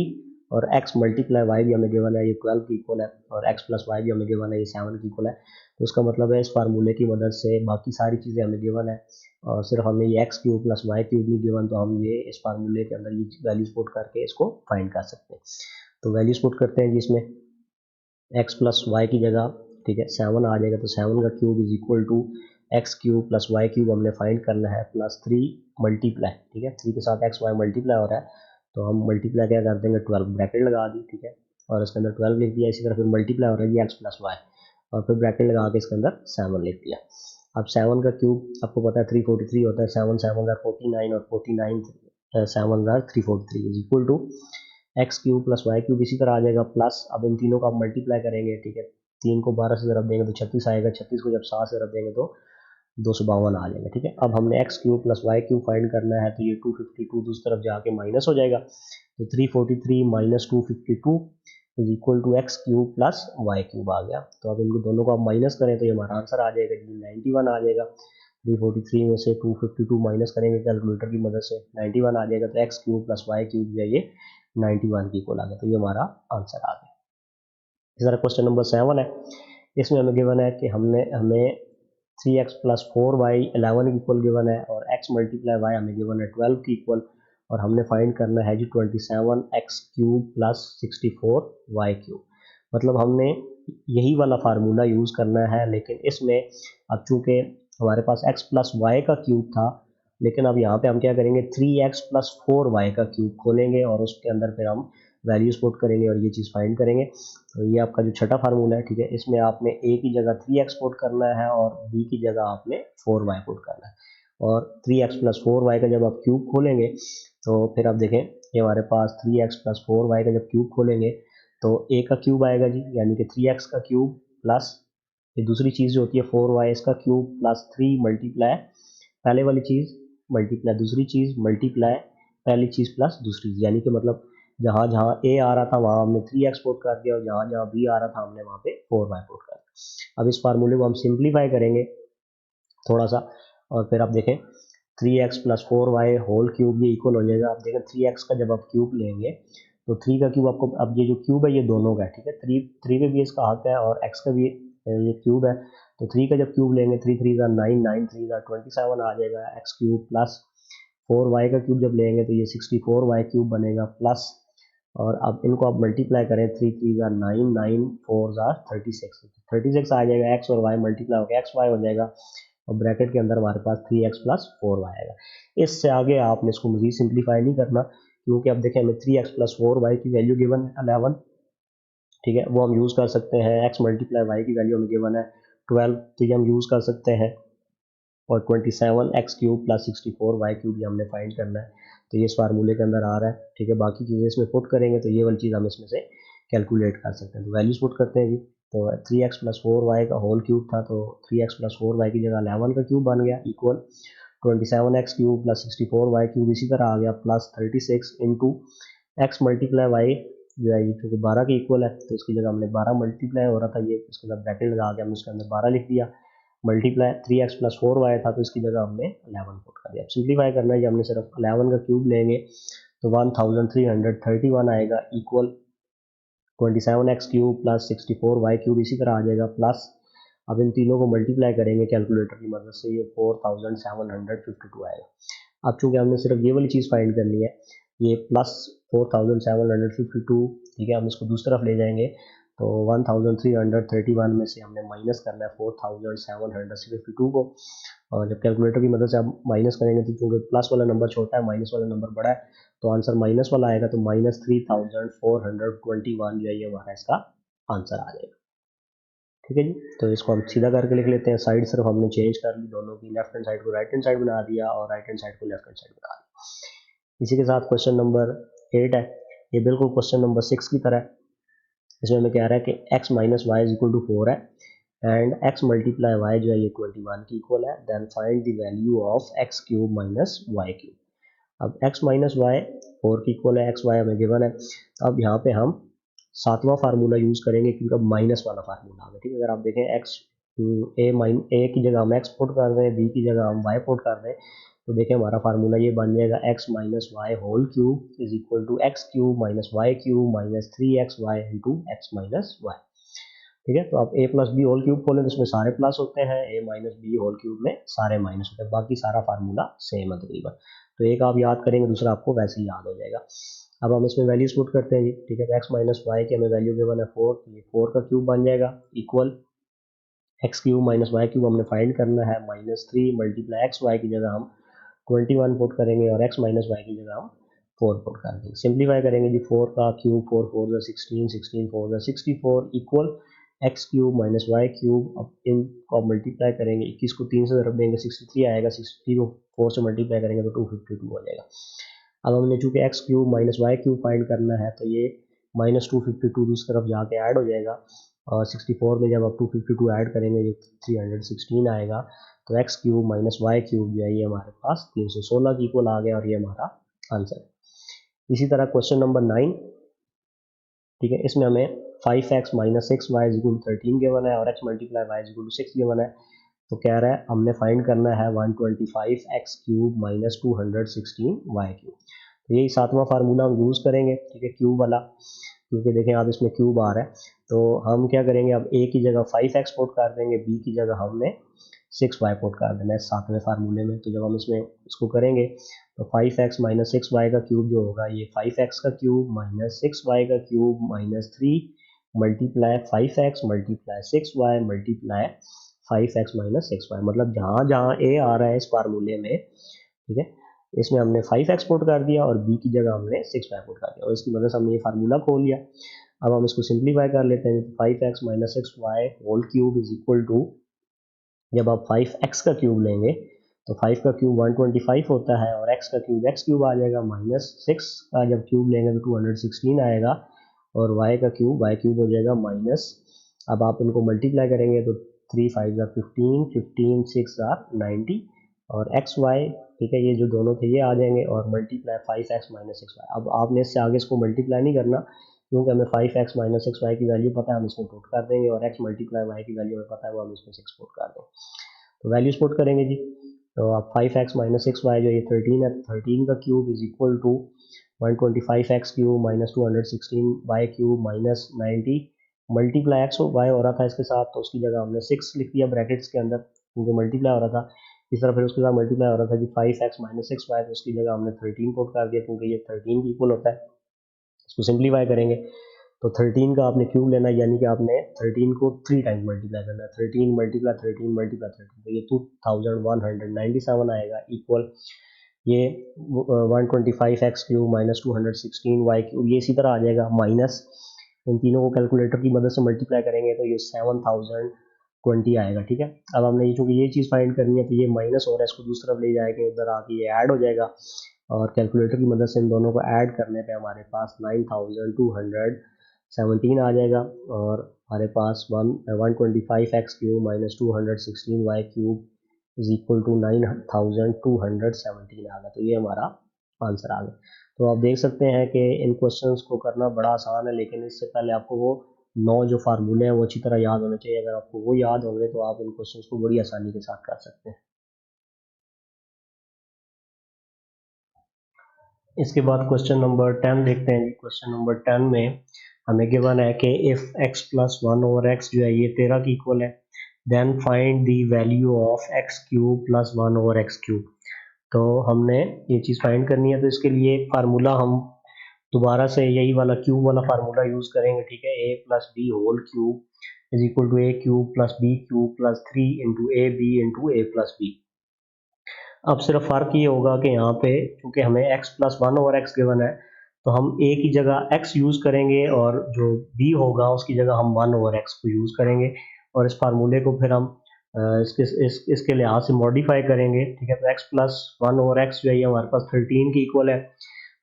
और एक्स मल्टीप्लाई वाई भी हमें गिवन है ये 12 की इक्वल है और एक्स प्लस वाई भी हमें गिवन है ये 7 की इक्वल है। तो उसका मतलब है इस फार्मूले की मदद से बाकी सारी चीज़ें हमें गिवन है और सिर्फ हमें ये x cube plus y cube नहीं गिवन, तो हम ये इस फार्मूले के अंदर ये वैल्यूज पुट करके इसको फाइंड कर सकते हैं। तो वैल्यूज पुट करते हैं जिसमें एक्स प्लस वाई की जगह, ठीक है, 7 आ जाएगा तो 7 का cube is equal to x cube plus y cube हमने फाइंड करना है प्लस 3 मल्टीप्लाई, ठीक है, 3 के साथ एक्स वाई मल्टीप्लाई हो रहा है तो हम मल्टीप्लाई क्या कर देंगे 12 ब्रैकेट लगा दी, ठीक है, और इसके अंदर 12 लिख दिया। इसी तरह फिर मल्टीप्लाई हो रहा है जी एक्स प्लस वाई और फिर ब्रैकेट लगा के इसके अंदर 7 लिख दिया। अब 7 का क्यूब आपको पता है 343 होता है, 7 7 49 और 49 7 343 is equal to x cube plus y cube इसी तरह आ जाएगा प्लस, अब इन तीनों का आप मल्टीप्लाई करेंगे, ठीक है, 3 को 12 से ज़रब देंगे तो 36 आएगा, 36 को जब 7 से ज़रब देंगे तो 252 आ जाएगा, ठीक है। अब हमने x cube plus y cube find करना है, तो ये 252 दूसरी तरफ जाके माइनस हो जाएगा, तो 343 minus 252 is equal to x cube plus y cube आ गया। तो अब इनको दोनों को आप माइनस करें तो ये हमारा आंसर आ जाएगा जी 91 आ जाएगा। 343 में से 252 माइनस करेंगे कैलकुलेटर की मदद से, 91 आ जाएगा, तो x cube plus y cube जो है ये 91 की इक्वल आ गया, तो ये हमारा आंसर आ गया। इस तरह क्वेश्चन नंबर 7 है, इसमें हमें गिवन है कि हमें 3x प्लस 4y 11 की इक्वल गिवन है, और x मल्टीप्लाई y हमें गिवन है 12 की इक्वल, और हमने फाइंड करना है जी 27x cube plus 64y cube. मतलब हमने यही वाला फार्मूला यूज़ करना है, लेकिन इसमें अब चूँकि हमारे पास x प्लस वाई का क्यूब था, लेकिन अब यहाँ पे हम क्या करेंगे 3x प्लस 4y का क्यूब खोलेंगे और उसके अंदर फिर हम वैल्यूज पुट करेंगे और ये चीज़ फाइंड करेंगे। तो ये आपका जो छठा फार्मूला है, ठीक है, इसमें आपने a की जगह 3x पुट करना है और b की जगह आपने 4y पुट करना है, और 3x प्लस 4y का जब आप क्यूब खोलेंगे तो फिर आप देखें ये हमारे पास 3x प्लस 4y का जब क्यूब खोलेंगे तो a का क्यूब आएगा जी, यानी कि 3x का क्यूब प्लस ये दूसरी चीज़ जो होती है 4y इसका क्यूब प्लस 3 मल्टीप्लाई पहले वाली चीज़ मल्टीप्लाई दूसरी चीज़ मल्टीप्लाई पहली चीज़ प्लस दूसरी चीज़, यानी कि मतलब जहाँ जहाँ a आ रहा था वहाँ हमने 3x पुट कर दिया और जहाँ जहाँ b आ रहा था हमने वहाँ पे 4y पुट कर दिया। अब इस फार्मूले को हम सिंप्लीफाई करेंगे थोड़ा सा, और फिर आप देखें 3x plus 4y whole cube ये इक्वल हो जाएगा। आप देखें 3x का जब आप क्यूब लेंगे तो 3 का क्यूब आपको, अब ये जो क्यूब है ये दोनों का है, ठीक है, 3 पे भी इसका हक है और x का भी ये क्यूब है, तो 3 का जब क्यूब लेंगे 3 3 का 9, 9 3 का 27 आ जाएगा x क्यूब, प्लस 4y का क्यूब जब लेंगे तो ये 64y क्यूब बनेगा, प्लस और अब इनको आप मल्टीप्लाई करें 3 3 का 9, 9 4 ज़ा 36 आ जाएगा, x और y मल्टीप्लाई होकर x y हो जाएगा, और ब्रैकेट के अंदर हमारे पास 3x प्लस 4y आएगा। इससे आगे आपने इसको मज़ीद सिंप्लीफाई नहीं करना, क्योंकि अब देखें हमें 3x प्लस 4y की वैल्यू गिवन है 11, ठीक है, वो हम यूज़ कर सकते हैं। x मल्टीप्लाई वाई की वैल्यू हमें गिवन है 12, तो ये हम यूज़ कर सकते हैं, और 27x cube plus 64y cube ये हमने फाइंड करना है, तो ये इस फार्मूले के अंदर आ रहा है, ठीक है। बाकी चीज़ें इसमें पुट करेंगे तो ये वाली चीज़ हम इसमें से कैलकुलेट कर सकते हैं। तो वैल्यूज पुट करते हैं जी, तो 3x प्लस 4y का होल क्यूब था, तो 3x प्लस 4y की जगह 11 का क्यूब बन गया, equal 27x cube plus 64y cube इसी तरह आ गया, plus 36 into x multiply y जो है ये क्योंकि 12 के इक्वल है तो इसकी जगह हमने 12 मल्टीप्लाई हो रहा था, ये इसके साथ ब्रैकेट लगा के हमने उसके अंदर 12 लिख दिया, मल्टीप्लाई 3x प्लस 4y था तो इसकी जगह हमने 11 पुट कर दिया। अब सिंप्लीफाई करना है, ये हमने सिर्फ 11 का क्यूब लेंगे तो 1331 आएगा, equal 27x cube plus 64y cube इसी तरह आ जाएगा, प्लस अब इन तीनों को मल्टीप्लाई करेंगे कैलकुलेटर की मदद से, ये 4752 आएगा। अब चूंकि हमने सिर्फ ये वाली चीज़ फाइंड करनी है, ये प्लस 4752, ठीक है, हम इसको दूसरी तरफ ले जाएंगे तो 1331 में से हमने माइनस करना है 4752 को, और जब कैलकुलेटर की मदद से आप माइनस करेंगे तो चूँकि प्लस वाला नंबर छोटा है माइनस वाला नंबर बड़ा है तो आंसर माइनस वाला आएगा, तो माइनस 3421 जो है ये हमारा इसका आंसर आ जाएगा, ठीक है जी। तो इसको हम सीधा करके लिख लेते हैं, साइड सिर्फ हमने चेंज कर ली, दोनों की लेफ्ट हैंड साइड को राइट हैंड साइड बना दिया और राइट हैंड साइड को लेफ्ट हैंड साइड बना दिया। इसी के साथ क्वेश्चन नंबर 8 है, ये बिल्कुल क्वेश्चन नंबर 6 की तरह है। इसमें हमें कह रहा है कि x minus y is equal to 4 है एंड x मल्टीप्लाई वाई जो है ये 21 की इक्वल है, then find the value of x cube minus y cube. अब x माइनस वाई 4 की इक्वल है, एक्स वाई हमें गिवन है, तो अब यहाँ पे हम 7वां फार्मूला यूज़ करेंगे क्योंकि अब माइनस वाला फार्मूला आ गया, ठीक है। अगर आप देखें a की जगह हम x पुट कर रहे हैं, b की जगह हम y पुट कर रहे हैं, तो देखें हमारा फार्मूला ये बन जाएगा x minus y whole cube is equal to x cube minus y cube minus 3xy into x minus y, ठीक है। तो आप a plus B whole cube खोलें तो उसमें सारे प्लस होते हैं, a minus B whole cube में सारे माइनस होते हैं, बाकी सारा फार्मूला सेम है तकरीबन, तो एक आप याद करेंगे दूसरा आपको वैसे ही याद हो जाएगा। अब हम इसमें वैल्यूज पुट करते हैं जी, ठीक है, तो एक्स माइनस वाई की हमें वैल्यू गिवन है 4, तो ये 4 का क्यूब बन जाएगा, equal x cube minus y cube हमने फाइंड करना है, -3 मल्टीप्लाई एक्स वाई की जगह हम 21 पुट करेंगे और x माइनस वाई की जगह हम 4 पुट कर देंगे। सिंप्लीफाई करेंगे जी, 4 का क्यूब 4 4 ज़ा 16, 16 4 ज़ा 64 equal x cube minus y cube. अब इनको मल्टीप्लाई करेंगे, 21 को 3 से ज़रब देंगे 63 आएगा, 63 को 4 से मल्टीप्लाई करेंगे तो 252 हो जाएगा। अब हमने चूँकि x cube minus y cube find करना है तो ये -252 दूसरी तरफ जाके ऐड हो जाएगा, और 64 में जब आप 252 ऐड करेंगे ये 316 आएगा। तो x cube minus y cube जो है ये हमारे पास 316 के इक्वल आ गया, और ये हमारा आंसर है। इसी तरह क्वेश्चन नंबर 9, ठीक है, इसमें हमें 5x minus 6y is equal to 13 given है और x multiply y is equal to 6 given है। तो कह रहा है हमने फाइंड करना है 125x cube minus 216y cube. तो यही सातवां फार्मूला हम यूज़ करेंगे, ठीक है, क्यूब वाला, क्योंकि देखें आप इसमें क्यूब आ रहा है। तो हम क्या करेंगे, अब a की जगह 5x पुट कर देंगे, b की जगह हमने 6y पुट कर देना है सातवें फार्मूले में। तो जब हम इसमें इसको करेंगे तो 5x माइनस 6y का क्यूब जो होगा ये 5x का क्यूब माइनस 6y का cube minus 3 multiply 5x multiply 6y multiply 5x minus 6y। मतलब जहाँ जहाँ a आ रहा है इस फार्मूले में, ठीक है, इसमें हमने 5x पुट कर दिया और b की जगह हमने 6y पुट कर दिया, और इसकी मदद से हमने ये फार्मूला खोल लिया। अब हम इसको सिंप्लीफाई कर लेते हैं। 5x minus 6y whole cube is equal to, जब आप 5x का क्यूब लेंगे तो 5 का क्यूब 125 होता है, और x का क्यूब x क्यूब आ जाएगा, माइनस 6 का जब क्यूब लेंगे तो 216 आएगा, और y का क्यूब y क्यूब हो जाएगा माइनस, अब आप इनको मल्टीप्लाई करेंगे तो 3 5 15, 15 6 90, और एक्स वाई, ठीक है, ये जो दोनों थे ये आ जाएंगे, और मल्टीप्लाई 5x माइनस 6y। अब आपने इससे आगे इसको मल्टीप्लाई नहीं करना, क्योंकि हमें 5x माइनस 6y की वैल्यू पता है, हम इसमें पुट कर देंगे, और x मल्टीप्लाई y की वैल्यू हमें पता है, वो हम इसमें 6 पुट कर देंगे। तो वैल्यूज पुट करेंगे जी। तो आप 5x माइनस 6y जो ये 13 है, 13 का cube is equal to 125x cube minus 216y cube minus 90 multiply x y हो रहा था इसके साथ, तो उसकी जगह हमने 6 लिख दिया ब्रैकेट्स के अंदर, क्योंकि मल्टीप्लाई हो रहा था। इस तरह फिर उसके साथ मल्टीप्लाई हो रहा था कि 5x माइनस 6y, तो उसकी जगह हमने 13 पुट कर दिया, क्योंकि ये 13 की इक्वल होता है। इसको सिंप्लीफाई करेंगे तो 13 का आपने क्यूब लेना है, यानी कि आपने 13 को 3 टाइम मल्टीप्लाई करना है, 13 मल्टीप्लाई 13 मल्टीप्लाई 13, तो ये 2197 आएगा, इक्वल ये 125x cube minus 216y cube, ये इसी तरह आ जाएगा, माइनस इन तीनों को कैलकुलेटर की मदद से मल्टीप्लाई करेंगे तो ये 7020 आएगा, ठीक है। अब हमने ये चूँकि ये चीज़ फाइंड करनी है तो ये माइनस हो रहा है, इसको दूसरी तरफ ले जाएंगे, उधर आके ये ऐड हो जाएगा, और कैलकुलेटर की मदद से इन दोनों को ऐड करने पे हमारे पास 9217 आ जाएगा, और हमारे पास 125x cube minus 216y cube is equal to 9217 आ गया। तो ये हमारा आंसर आ गया। तो आप देख सकते हैं कि इन क्वेश्चंस को करना बड़ा आसान है, लेकिन इससे पहले आपको वो 9 जो फार्मूले हैं वो अच्छी तरह याद होने चाहिए। अगर आपको वो याद होंगे तो आप इन क्वेश्चंस को बड़ी आसानी के साथ कर सकते हैं। इसके बाद क्वेश्चन नंबर 10 देखते हैं। क्वेश्चन नंबर 10 में हमें गिवन है कि if x plus 1 over x जो है ये 13 की इक्वल है, then find the value of x cube plus 1 over x cube. तो हमने ये चीज़ फाइंड करनी है, तो इसके लिए फार्मूला हम दोबारा से यही वाला क्यूब वाला फार्मूला यूज़ करेंगे, ठीक है। a plus B whole cube is equal to a cube plus b cube plus 3 into a b into a plus b. अब सिर्फ फ़र्क ये होगा कि यहाँ पे क्योंकि हमें x plus 1 over x given है, तो हम a की जगह x यूज़ करेंगे, और जो b होगा उसकी जगह हम 1 ओवर x को यूज़ करेंगे, और इस फार्मूले को फिर हम इसके लिहाज से मॉडिफाई करेंगे, ठीक है। तो x प्लस 1 ओवर एक्स जो है ये हमारे पास 13 की इक्वल है।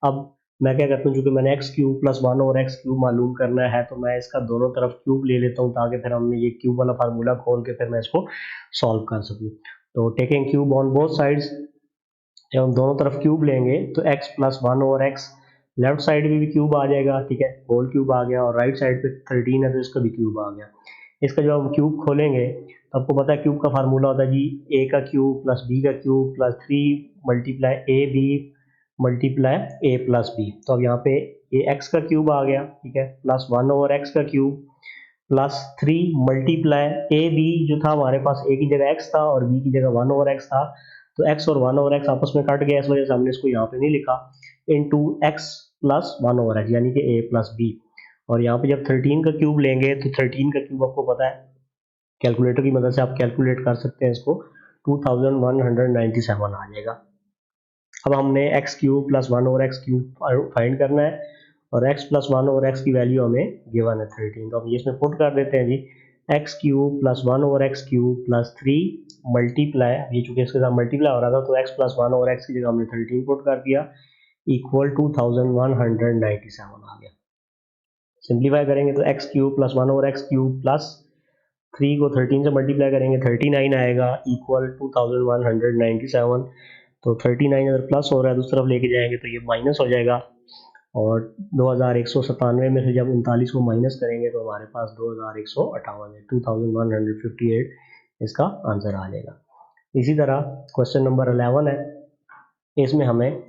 अब मैं क्या करता हूँ, चूँकि मैंने x cube plus 1 over x cube मालूम करना है, तो मैं इसका दोनों तरफ क्यूब ले लेता हूँ, ताकि फिर हमने ये क्यूब वाला फार्मूला खोल के फिर मैं इसको सॉल्व कर सकूँ। तो taking cube on both sides, जब हम दोनों तरफ क्यूब लेंगे तो x plus 1 over x, left side में भी क्यूब आ जाएगा, ठीक है, होल क्यूब आ गया, और राइट साइड पे 13 है तो इसका भी क्यूब आ गया। इसका जब हम क्यूब खोलेंगे तो आपको पता है क्यूब का फार्मूला होता है जी a का क्यूब प्लस b का cube plus 3 multiply a b multiply a plus b. तो अब यहाँ पे ये x का क्यूब आ गया, ठीक है, प्लस 1 ओवर x का cube plus 3 multiply a b जो था हमारे पास a की जगह x था और b की जगह 1 ओवर x था, तो x और 1 ओवर x आपस में कट गया, इस वजह से हमने इसको यहाँ पे नहीं लिखा, into x plus 1 over x यानी कि a प्लस b। और यहाँ पे जब 13 का क्यूब लेंगे तो 13 का क्यूब आपको पता है कैलकुलेटर की मदद से आप कैलकुलेट कर सकते हैं इसको, 2197 आ जाएगा। अब हमने x cube plus 1 over x cube find करना है, और x प्लस 1 ओवर x की वैल्यू हमें गिवन है 13, तो हम ये इसमें पुट कर देते हैं जी, x cube plus 1 over x cube plus 3 multiply, ये चूंकि इसके साथ मल्टीप्लाई हो रहा था तो x प्लस 1 ओवर x की जगह हमने 13 पुट कर दिया, इक्वल 2197 आ गया। सिंप्लीफाई करेंगे तो x cube plus 1 over x cube plus 3 को 13 से मल्टीप्लाई करेंगे 39 आएगा इक्वल 2197। तो 39 अगर प्लस हो रहा है दूसरी तरफ लेके जाएंगे तो ये माइनस हो जाएगा, और 2197 में से जब 39 को माइनस करेंगे तो हमारे पास 2158 है, 2158 इसका आंसर आ जाएगा। इसी तरह क्वेश्चन नंबर 11 है, इसमें हमें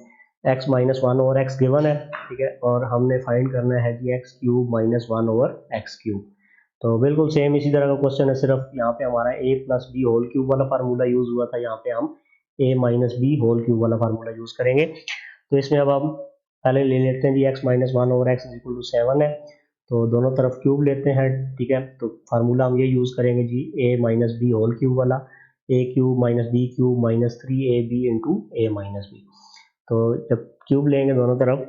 x minus 1 over x given है, ठीक है, और हमने फाइंड करना है कि x cube minus 1 over x cube. तो बिल्कुल सेम इसी तरह का क्वेश्चन है, सिर्फ यहाँ पे हमारा a plus B whole cube वाला फार्मूला यूज हुआ था, यहाँ पे हम a minus B whole cube वाला फार्मूला यूज करेंगे। तो इसमें अब हम पहले ले लेते हैं जी x minus 1 over x equal to 7 है, तो दोनों तरफ क्यूब लेते हैं, ठीक है। तो फार्मूला हम ये यूज करेंगे जी a minus B whole cube वाला, a cube minus b cube minus 3ab into a minus b. तो जब क्यूब लेंगे दोनों तरफ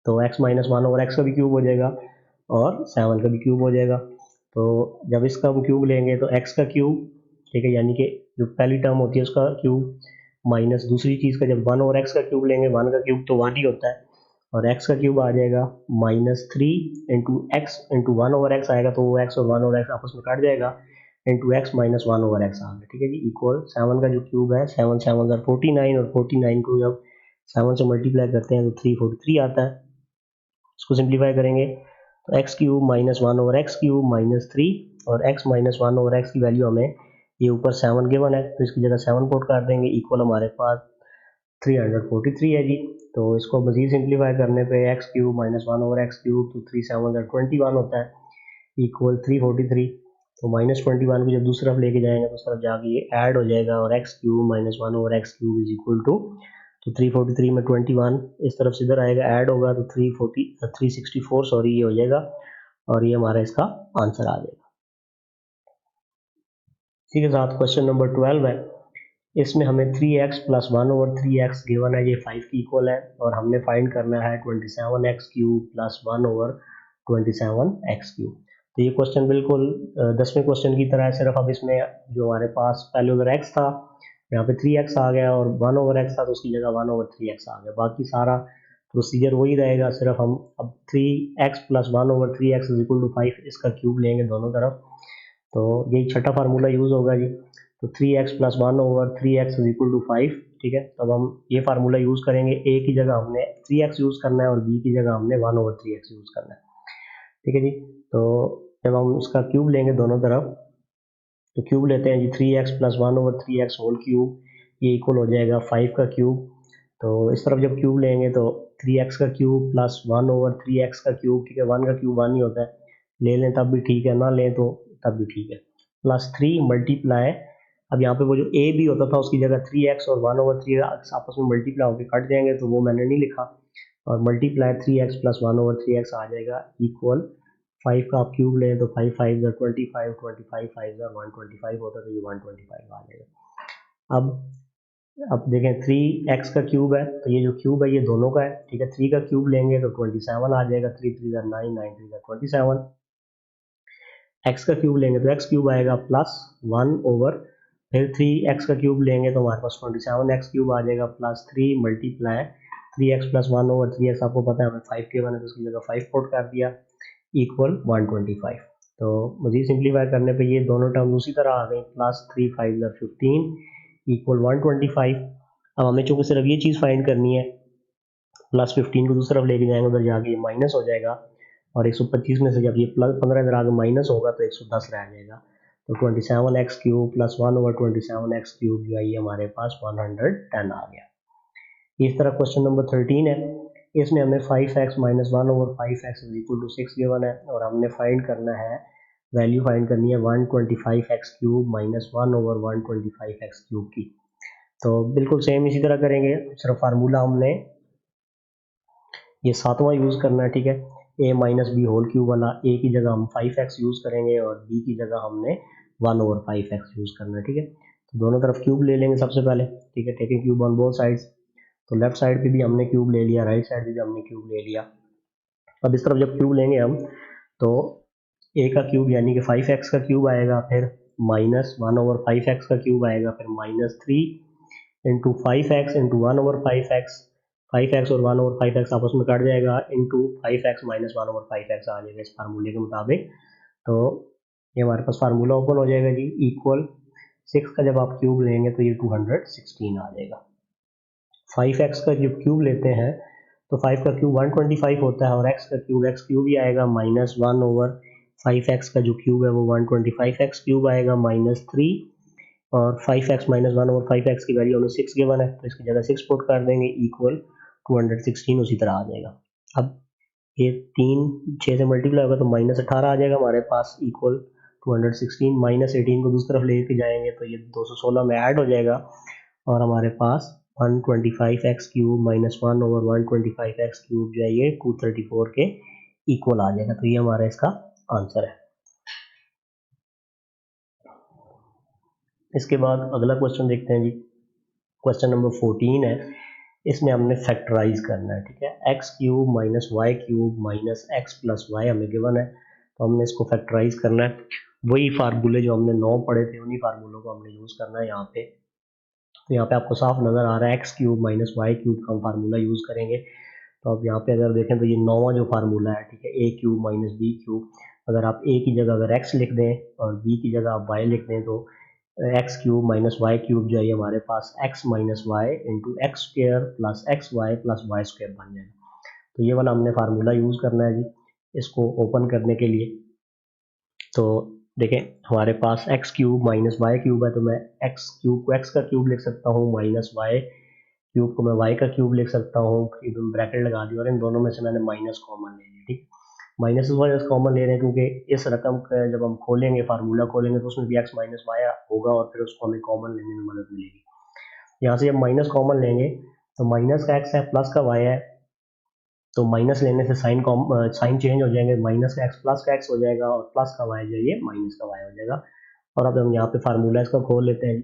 तो x माइनस 1 ओवर एक्स का भी क्यूब हो जाएगा और 7 का भी क्यूब हो जाएगा। तो जब इसका हम क्यूब लेंगे तो x का क्यूब, ठीक है, यानी कि जो पहली टर्म होती है उसका क्यूब माइनस दूसरी चीज़ का, जब 1 ओवर एक्स का क्यूब लेंगे 1 का क्यूब तो 1 ही होता है, और x का क्यूब आ जाएगा minus 3 into x into 1 over x आएगा, तो वो x और 1 ओवर एक्स आपस में कट जाएगा, into x minus 1 over x आ गया, ठीक है जी, इक्वल 7 का जो क्यूब है 7 7 49, और 49 को जब 7 से मल्टीप्लाई करते हैं तो 343 आता है। इसको सिंप्लीफाई करेंगे तो x cube minus 1 over x cube minus 3, और x माइनस 1 ओवर एक्स की वैल्यू हमें ये ऊपर 7 गिवन है तो इसकी जगह 7 पुट कर देंगे, इक्वल हमारे पास 343 है जी। तो इसको मजीद सिंप्लीफाई करने पे x cube minus 1 over x cube तो 3 7 21 होता है, इक्वल 343। तो माइनस 21 को जब दूसरी तरफ लेके जाएंगे तो उस तरफ जाके ये ऐड हो जाएगा, और x cube minus 1 over x cube is equal to, तो 343 में 21 इस तरफ से इधर आएगा, ऐड होगा तो 364 सॉरी ये हो जाएगा, और ये हमारा इसका आंसर आ जाएगा। इसी के साथ क्वेश्चन नंबर 12 है, इसमें हमें 3x plus 1 over 3x given है, ये 5 की इक्वल है, और हमने फाइंड करना है 27x cube plus 1 over 27x cube. तो ये क्वेश्चन बिल्कुल 10वें क्वेश्चन की तरह है, सिर्फ अब इसमें जो हमारे पास पहले उधर x था यहाँ पे 3x आ गया, और 1 ओवर x था तो उसकी जगह 1 ओवर 3x आ गया, बाकी सारा प्रोसीजर वही रहेगा, सिर्फ हम अब 3x plus 1 over 3x is equal to 5 इसका क्यूब लेंगे दोनों तरफ, तो यही छठा फार्मूला यूज होगा जी। तो 3x plus 1 over 3x is equal to 5, ठीक है। तब हम ये फार्मूला यूज करेंगे, a की जगह हमने 3x यूज करना है और b की जगह हमने 1 ओवर 3x यूज करना है, ठीक है जी। तो जब हम उसका क्यूब लेंगे दोनों तरफ तो क्यूब लेते हैं जी 3x plus 1 over 3x whole cube, ये इक्वल हो जाएगा 5 का क्यूब। तो इस तरफ जब क्यूब लेंगे तो 3x का क्यूब प्लस 1 ओवर 3x का क्यूब, ठीक है, 1 का क्यूब 1 ही होता है, ले लें तब भी ठीक है, ना लें तो तब भी ठीक है, प्लस 3 मल्टीप्लाई, अब यहाँ पे वो जो a भी होता था उसकी जगह 3x और 1 ओवर 3x आपस में मल्टीप्लाई होकर कट जाएंगे, तो वो मैंने नहीं लिखा, और multiply 3x plus 1 over 3x आ जाएगा, इक्वल 5 का आप क्यूब लें तो 5 5 25 25 5 125 होता है, तो ये 125 आ जाएगा। अब देखें 3x का क्यूब है, तो ये जो क्यूब है ये दोनों का है, ठीक है, 3 का क्यूब लेंगे तो 27 आ जाएगा, 3 3 9 9 3 27, x का क्यूब लेंगे तो x क्यूब आएगा प्लस 1 ओवर, फिर 3x का क्यूब लेंगे तो हमारे पास 27x क्यूब आ जाएगा plus 3 multiply 3x plus 1 over 3x, आपको पता है हमें 5 के बने तो उसकी जगह 5 पुट कर दिया, इक्वल 125। तो मजीद सिंप्लीफाई करने पे ये दोनों टर्म उसी तरह आ गई, प्लस 3 5 15 इक्वल 125। अब हमें चूंकि सिर्फ ये चीज़ फाइंड करनी है, प्लस 15 को दूसरी तरफ लेके जाएंगे उधर जाके ये माइनस हो जाएगा, और 125 में से जब ये प्लस 15 इधर आगे माइनस होगा तो 110 रह जाएगा, तो 27x cube plus 1 over 27x cube जो है ये हमारे पास 110 आ गया। इस तरह क्वेश्चन नंबर 13 है, इसमें हमें 5x minus 1 over 5x is equal to 6 given है, और हमने फाइंड करना है, वैल्यू फाइंड करनी है 125x cube minus 1 over 125x cube की। तो बिल्कुल सेम इसी तरह करेंगे, सिर्फ फार्मूला हमने ये 7वां यूज़ करना है, ठीक है, a minus B whole cube वाला, a की जगह हम 5x यूज़ करेंगे और b की जगह हमने 1 ओवर 5x यूज़ करना है, ठीक है। तो दोनों तरफ क्यूब ले लेंगे सबसे पहले, ठीक है, taking cube on both sides. तो लेफ्ट साइड पे भी हमने क्यूब ले लिया, राइट साइड पे भी हमने क्यूब ले लिया। अब इस तरफ जब क्यूब लेंगे हम तो a का क्यूब यानी कि 5x का क्यूब आएगा, फिर माइनस 1 ओवर 5x का क्यूब आएगा, फिर minus 3 into 5x into 1 over 5x, 5x और 1/5x आपस में कट जाएगा, इंटू 5x माइनस 1/5x आ जाएगा इस फार्मूले के मुताबिक। तो ये हमारे पास फार्मूला ओपन हो जाएगा जी, इक्वल 6 का जब आप क्यूब लेंगे तो ये 216 आ जाएगा। 5x का जब क्यूब लेते हैं तो 5 का क्यूब 125 होता है और x का क्यूब x क्यूब ही आएगा, माइनस 1/5x का जो क्यूब है वो 125x क्यूब आएगा, माइनस 3, और 5x माइनस 1/5x की वैल्यू हमें 6 गिवन है तो इसकी जगह 6 पुट कर देंगे, इक्वल 216 उसी तरह आ जाएगा। अब ये 3 6 से मल्टीप्लाई होगा तो माइनस 18 आ जाएगा हमारे पास, इक्वल 216, माइनस 18 को दूसरी तरफ लेके जाएंगे तो ये 216 में ऐड हो जाएगा और हमारे पास 125x cube minus 1/125x cube जो है ये 234 के इक्वल आ जाएगा। तो ये हमारा इसका आंसर है। इसके बाद अगला क्वेश्चन देखते हैं जी, क्वेश्चन नंबर 14 है। इसमें हमने फैक्टराइज करना है, ठीक है। X cube minus y cube minus x plus y हमें गिवन है, तो हमने इसको फैक्टराइज करना है। वही फार्मूले जो हमने 9 पढ़े थे उन्हीं फार्मूलों को हमने यूज़ करना है यहाँ पे। तो यहाँ पे आपको साफ नज़र आ रहा है x cube minus y cube का हम फार्मूला यूज़ करेंगे। तो अब यहाँ पे अगर देखें तो ये 9वां जो फार्मूला है, ठीक है, a cube minus b cube. अगर आप ए की जगह अगर एक्स लिख दें और बी की जगह आप वाई लिख दें तो x cube minus y cube जो है ये हमारे पास x minus y into x square plus x Y plus y square बन जाएगा। तो ये वाला हमने फार्मूला यूज़ करना है जी इसको ओपन करने के लिए। तो देखें हमारे पास x cube minus y cube है, तो मैं एक्स क्यूब को एक्स का क्यूब लिख सकता हूँ, माइनस वाई क्यूब को मैं वाई का क्यूब लिख सकता हूँ, एकदम ब्रैकेट लगा दी और इन दोनों में से मैंने माइनस कॉमन ले लिया, ठीक। माइनस इस वजह से कॉमन ले रहे हैं क्योंकि इस रकम का जब हम खोलेंगे फार्मूला खोलेंगे तो उसमें भी एक्स माइनस वाई होगा और फिर उसको हमें कॉमन लेने में मदद मिलेगी। यहाँ से जब माइनस कॉमन लेंगे तो माइनस का एक्स है प्लस का वाई है, तो माइनस लेने से साइन चेंज हो जाएंगे, माइनस का एक्स प्लस का एक्स हो जाएगा और प्लस का वाई जो है ये माइनस का वाई हो जाएगा। और अब हम यहाँ पे फार्मूला इसका खोल लेते हैं,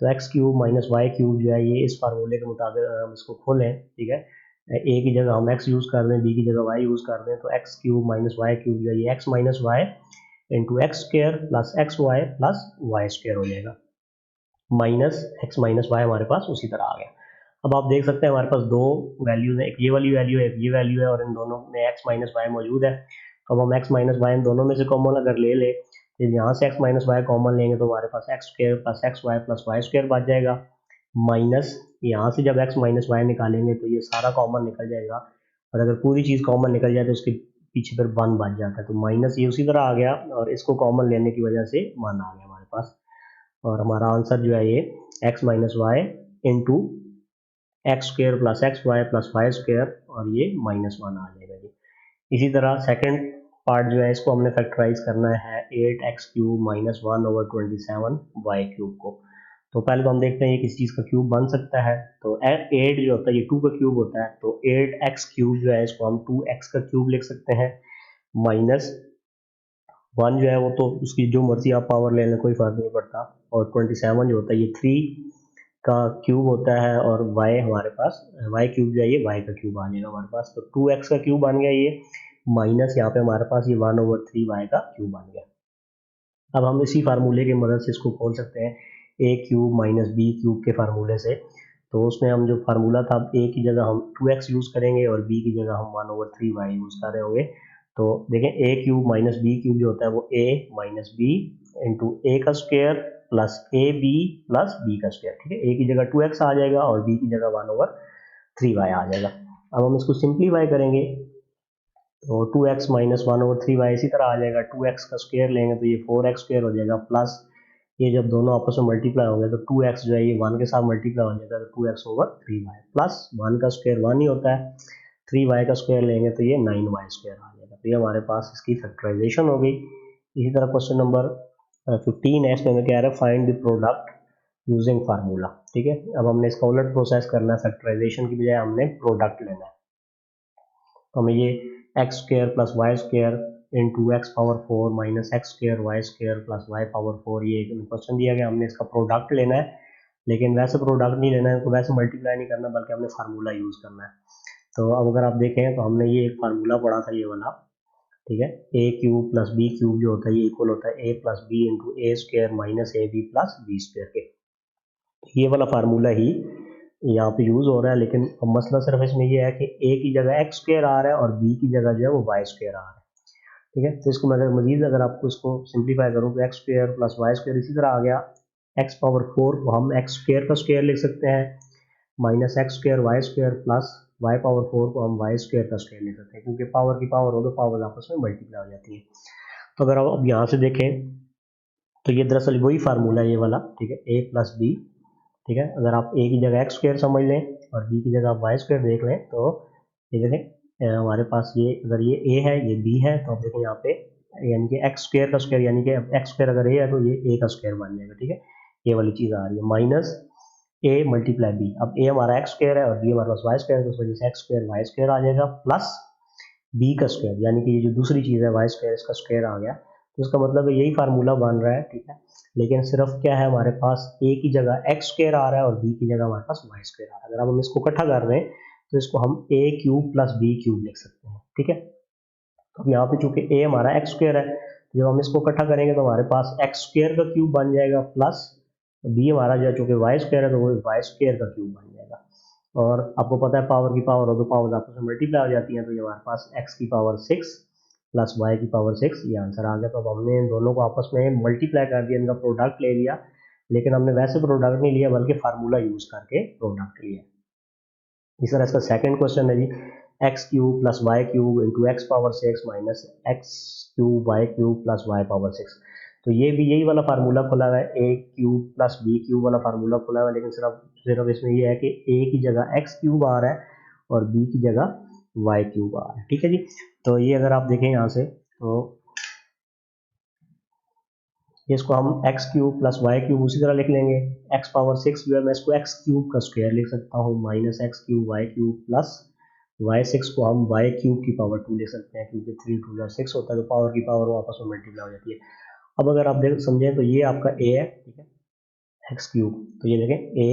तो x cube minus y cube जो है ये इस फार्मूले के मुताबिक हम इसको खोलें, ठीक है। ए की जगह हम एक्स यूज़ कर दें, बी की जगह वाई यूज़ कर दें, तो x cube minus y cube जो है ये x minus y into x square plus x Y plus y square हो जाएगा, माइनस एक्स माइनस वाई हमारे पास उसी तरह आ गया। अब आप देख सकते हैं हमारे पास दो वैल्यूज हैं, एक ये वाली वैल्यू है, एक ये वैल्यू है और इन दोनों में एक्स माइनस वाई मौजूद है। अब हम एक्स माइनस वाई इन दोनों में से कॉमन अगर ले ले तो यहाँ से एक्स माइनस वाई कॉमन लेंगे तो हमारे पास x square plus x Y plus y square बच जाएगा, माइनस यहाँ से जब एक्स माइनस वाई निकालेंगे तो ये सारा कॉमन निकल जाएगा और अगर पूरी चीज़ कॉमन निकल जाए तो उसके पीछे फिर 1 बच जाता है, तो माइनस ये उसी तरह आ गया और इसको कॉमन लेने की वजह से 1 आ गया हमारे पास। और हमारा आंसर जो है ये x minus y into x square plus x Y plus y square और ये -1 आ जाएगा जी। इसी तरह सेकंड पार्ट जो है इसको हमने फैक्टराइज करना है 8x cube minus 1/27 Y cube को। तो पहले तो हम देखते हैं ये किस चीज़ का क्यूब बन सकता है। तो 8 जो होता है ये 2 का क्यूब होता है, तो 8x क्यूब जो है इसको हम 2x का क्यूब लिख सकते हैं, माइनस 1 जो है वो तो उसकी जो मर्जी आप पावर ले लें कोई फ़र्क नहीं पड़ता, और 27 जो होता है ये 3 का क्यूब होता है और y हमारे पास y क्यूब जो है ये y का क्यूब आ जाएगा हमारे पास, तो 2x का क्यूब बन गया ये, माइनस यहाँ पे हमारे पास ये 1/3 y का क्यूब बन गया। अब हम इसी फार्मूले की मदद से इसको खोल सकते हैं a cube minus b cube के फार्मूले से। तो उसमें हम जो फार्मूला था a की जगह हम 2x यूज़ करेंगे और b की जगह हम 1/3y यूज़ कर रहे होंगे। तो देखें a cube minus b cube जो होता है वो a minus b into a का square plus a B plus b का स्क्वेयर, ठीक है। ए की जगह 2x आ जाएगा और बी की जगह 1/3y आ जाएगा। अब हम इसको सिंप्लीफाई करेंगे तो 2x माइनस 1/3y इसी तरह आ जाएगा, 2x का स्क्वेयर लेंगे तो ये 4x स्क्वेयर हो जाएगा, प्लस ये जब दोनों आपस में मल्टीप्लाई होंगे तो 2x जो है ये 1 के साथ मल्टीप्लाई हो जाएगा, तो 2x/3y प्लस 1 का स्क्वेयर 1 ही होता है, 3y का स्क्वेयर लेंगे तो ये 9y स्क्वेयर आ जाएगा। तो ये हमारे पास इसकी फैक्टराइजेशन हो गई। इसी तरह क्वेश्चन नंबर 15 है, इसमें क्या है, find the product using formula, ठीक है। अब हमने इसका उलट प्रोसेस करना है, फैक्टराइजेशन की बजाय हमने प्रोडक्ट लेना है। तो हमें ये x square plus y square into x power 4 minus x square y square plus y power 4 ये क्वेश्चन दिया गया, हमने इसका प्रोडक्ट लेना है, लेकिन वैसे प्रोडक्ट नहीं लेना है, तो वैसे मल्टीप्लाई नहीं करना बल्कि हमने फार्मूला यूज़ करना है। तो अब अगर आप देखें तो हमने ये एक फार्मूला पढ़ा था ये वाला, ठीक है, a cube plus b cube जो होता है ये इक्वल होता है a plus b into a square minus a B plus b square के। ये वाला फार्मूला ही यहाँ पे यूज़ हो रहा है, लेकिन अब मसला सिर्फ इसमें ये है कि a की जगह x स्क्वायर आ रहा है और b की जगह जो है वो y स्क्वायर आ रहा है। ठीक है, तो इसको मैं अगर मजीद अगर आपको इसको सिंप्लीफाई करूँ तो x square plus Y square इसी तरह आ गया। एक्स पावर 4 को हम एक्स स्क्वायर का स्क्वायर लिख सकते हैं, minus x square y square plus y power 4 को हम वाई स्क्वायर का स्क्वायर लिख सकते हैं, क्योंकि पावर की पावर हो तो पावर आपस में मल्टीप्लाई हो जाती है। तो अगर आप अब यहाँ से देखें तो ये दरअसल वही फार्मूला है ये वाला, ठीक है, ए प्लस बी। ठीक है, अगर आप ए की जगह एक्स स्क्वायर समझ लें और बी की जगह आप वाई स्क्वायर देख लें तो ये देखें हमारे पास ये अगर ये ए है ये बी है, तो आप देखें यहाँ पे यानी कि एक्स स्क्वायर का स्क्वायर यानी कि एक्स स्क्वायर अगर ए है तो ये ए का स्क्वायर बन जाएगा। ठीक है, ये वाली चीज़ आ रही है माइनस ए मल्टीप्लाई बी। अब ए हमारा एक्स स्क्वायर है और बी हमारे पास वाई स्क्वायर है, तो उस वजह से एक्स स्क्वायर वाई स्क्वायर आ जाएगा प्लस बी का स्क्वायर, यानी कि ये जो दूसरी चीज़ है वाई स्क्वायर इसका स्क्वायर आ गया। तो इसका मतलब यही फार्मूला बन रहा है। ठीक है, लेकिन सिर्फ क्या है हमारे पास ए की जगह एक्स स्क्वायर आ रहा है और बी की जगह हमारे पास वाई स्क्वायर आ रहा है। अगर हम इसको इकट्ठा कर रहे हैं तो इसको हम ए क्यूब प्लस बी क्यूब लिख सकते हैं। ठीक है, तो यहाँ पे चूंकि ए हमारा एक्स स्क्वायर है, तो जब हम इसको इकट्ठा करेंगे तो हमारे पास एक्स स्क्वायर का क्यूब बन जाएगा प्लस बी हमारा जो है चूंकि वाई स्क्वायर है तो वो वाई स्क्वायर का क्यूब बन जाएगा। और आपको पता है पावर की पावर हो तो पावर आपस में मल्टीप्लाई हो जाती है, तो ये हमारे पास एक्स की पावर 6 प्लस वाई की पावर 6 ये आंसर आ गया। तो अब हमने इन दोनों को आपस में मल्टीप्लाई कर दिया, इनका प्रोडक्ट ले लिया, लेकिन हमने वैसे प्रोडक्ट नहीं लिया बल्कि फार्मूला यूज करके प्रोडक्ट लिया। इस तरह इसका सेकंड क्वेश्चन है जी, x cube plus y cube into x power 6 minus x cube y cube plus y power 6। तो ये भी यही वाला फार्मूला खुला हुआ है, a cube plus b cube वाला फार्मूला खुला हुआ है, लेकिन सिर्फ सिर्फ इसमें ये है कि ए की जगह एक्स क्यूब आ रहा है और बी की जगह वाई क्यूब आ रहा है। ठीक है जी, तो ये अगर आप देखें यहाँ से तो इसको हम x cube plus y cube उसी तरह लिख लेंगे। एक्स पावर 6 जो है मैं इसको एक्स क्यूब का स्क्वायर लिख सकता हूँ, minus x cube y cube plus y 6 को हम वाई क्यूब की पावर 2 लिख सकते हैं, क्योंकि 3 2 6 होता है तो पावर की पावर वो आपस में मल्टीप्लाई हो जाती है। अब अगर आप देख समझें तो ये आपका ए है, ठीक है, एक्स क्यूब, तो ये देखें ए,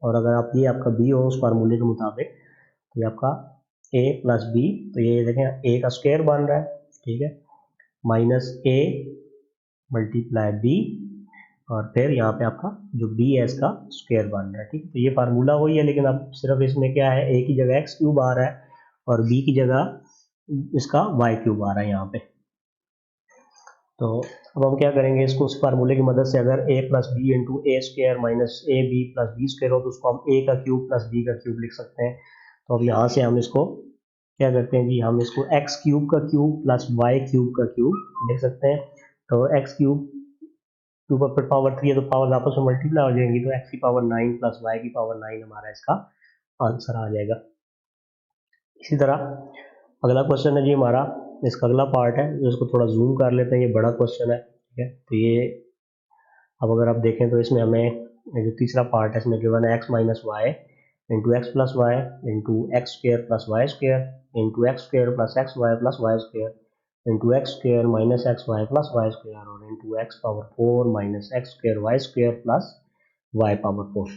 और अगर आप ये आपका बी हो उस फार्मूले के मुताबिक तो ये आपका ए प्लस बी, तो ये देखें ए का स्क्वायर बन रहा है। ठीक है, माइनस ए मल्टीप्लाई बी और फिर यहाँ पे आपका जो बी है इसका स्क्वायर बन रहा है। ठीक है, तो ये फार्मूला वही है, लेकिन अब सिर्फ इसमें क्या है, ए की जगह एक्स क्यूब आ रहा है और बी की जगह इसका वाई क्यूब आ रहा है यहाँ पे। तो अब हम क्या करेंगे, इसको उस फार्मूले की मदद से अगर a plus b into A square minus a B plus B square हो तो उसको हम ए का क्यूब प्लस बी का क्यूब लिख सकते हैं। तो अब यहाँ से हम इसको क्या करते हैं जी, हम इसको एक्स क्यूब का क्यूब प्लस वाई क्यूब का क्यूब लिख सकते हैं। तो एक्स क्यूब के ऊपर फिर पावर 3 है तो पावर आपस में मल्टीप्लाई हो जाएंगी, तो एक्स की पावर 9 प्लस वाई की पावर 9 हमारा इसका आंसर आ जाएगा। इसी तरह अगला क्वेश्चन है जी हमारा, इसका अगला पार्ट है जो इसको थोड़ा जूम कर लेते हैं, ये बड़ा क्वेश्चन है। ठीक है, तो ये अब अगर आप देखें तो इसमें हमें जो तीसरा पार्ट है इसमें गिवन है x minus y into x plus y into x square plus Y square into x square plus x Y plus Y square into x square minus x Y plus Y square और into x power 4 minus x square y square plus y power 4।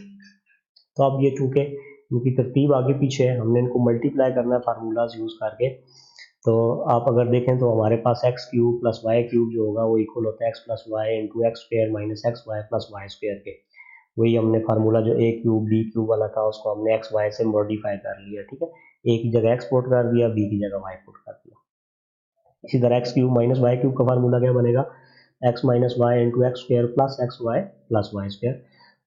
तो अब ये चूंकि इनकी तरतीब आगे पीछे है, हमने इनको मल्टीप्लाई करना है फार्मूलाज यूज़ करके। तो आप अगर देखें तो हमारे पास x cube plus y cube जो होगा वो इक्वल होता है x plus y into x square minus x Y plus Y square के। वही हमने फार्मूला जो ए क्यूब बी क्यूब वाला था उसको हमने एक्स वाई से मॉडिफाई कर लिया। ठीक है, ए की जगह एक्स पुट कर दिया, बी की जगह वाई पुट कर दिया। इसी तरह x cube minus y cube का फार्मूला क्या बनेगा, x minus y into x square plus x Y plus Y square.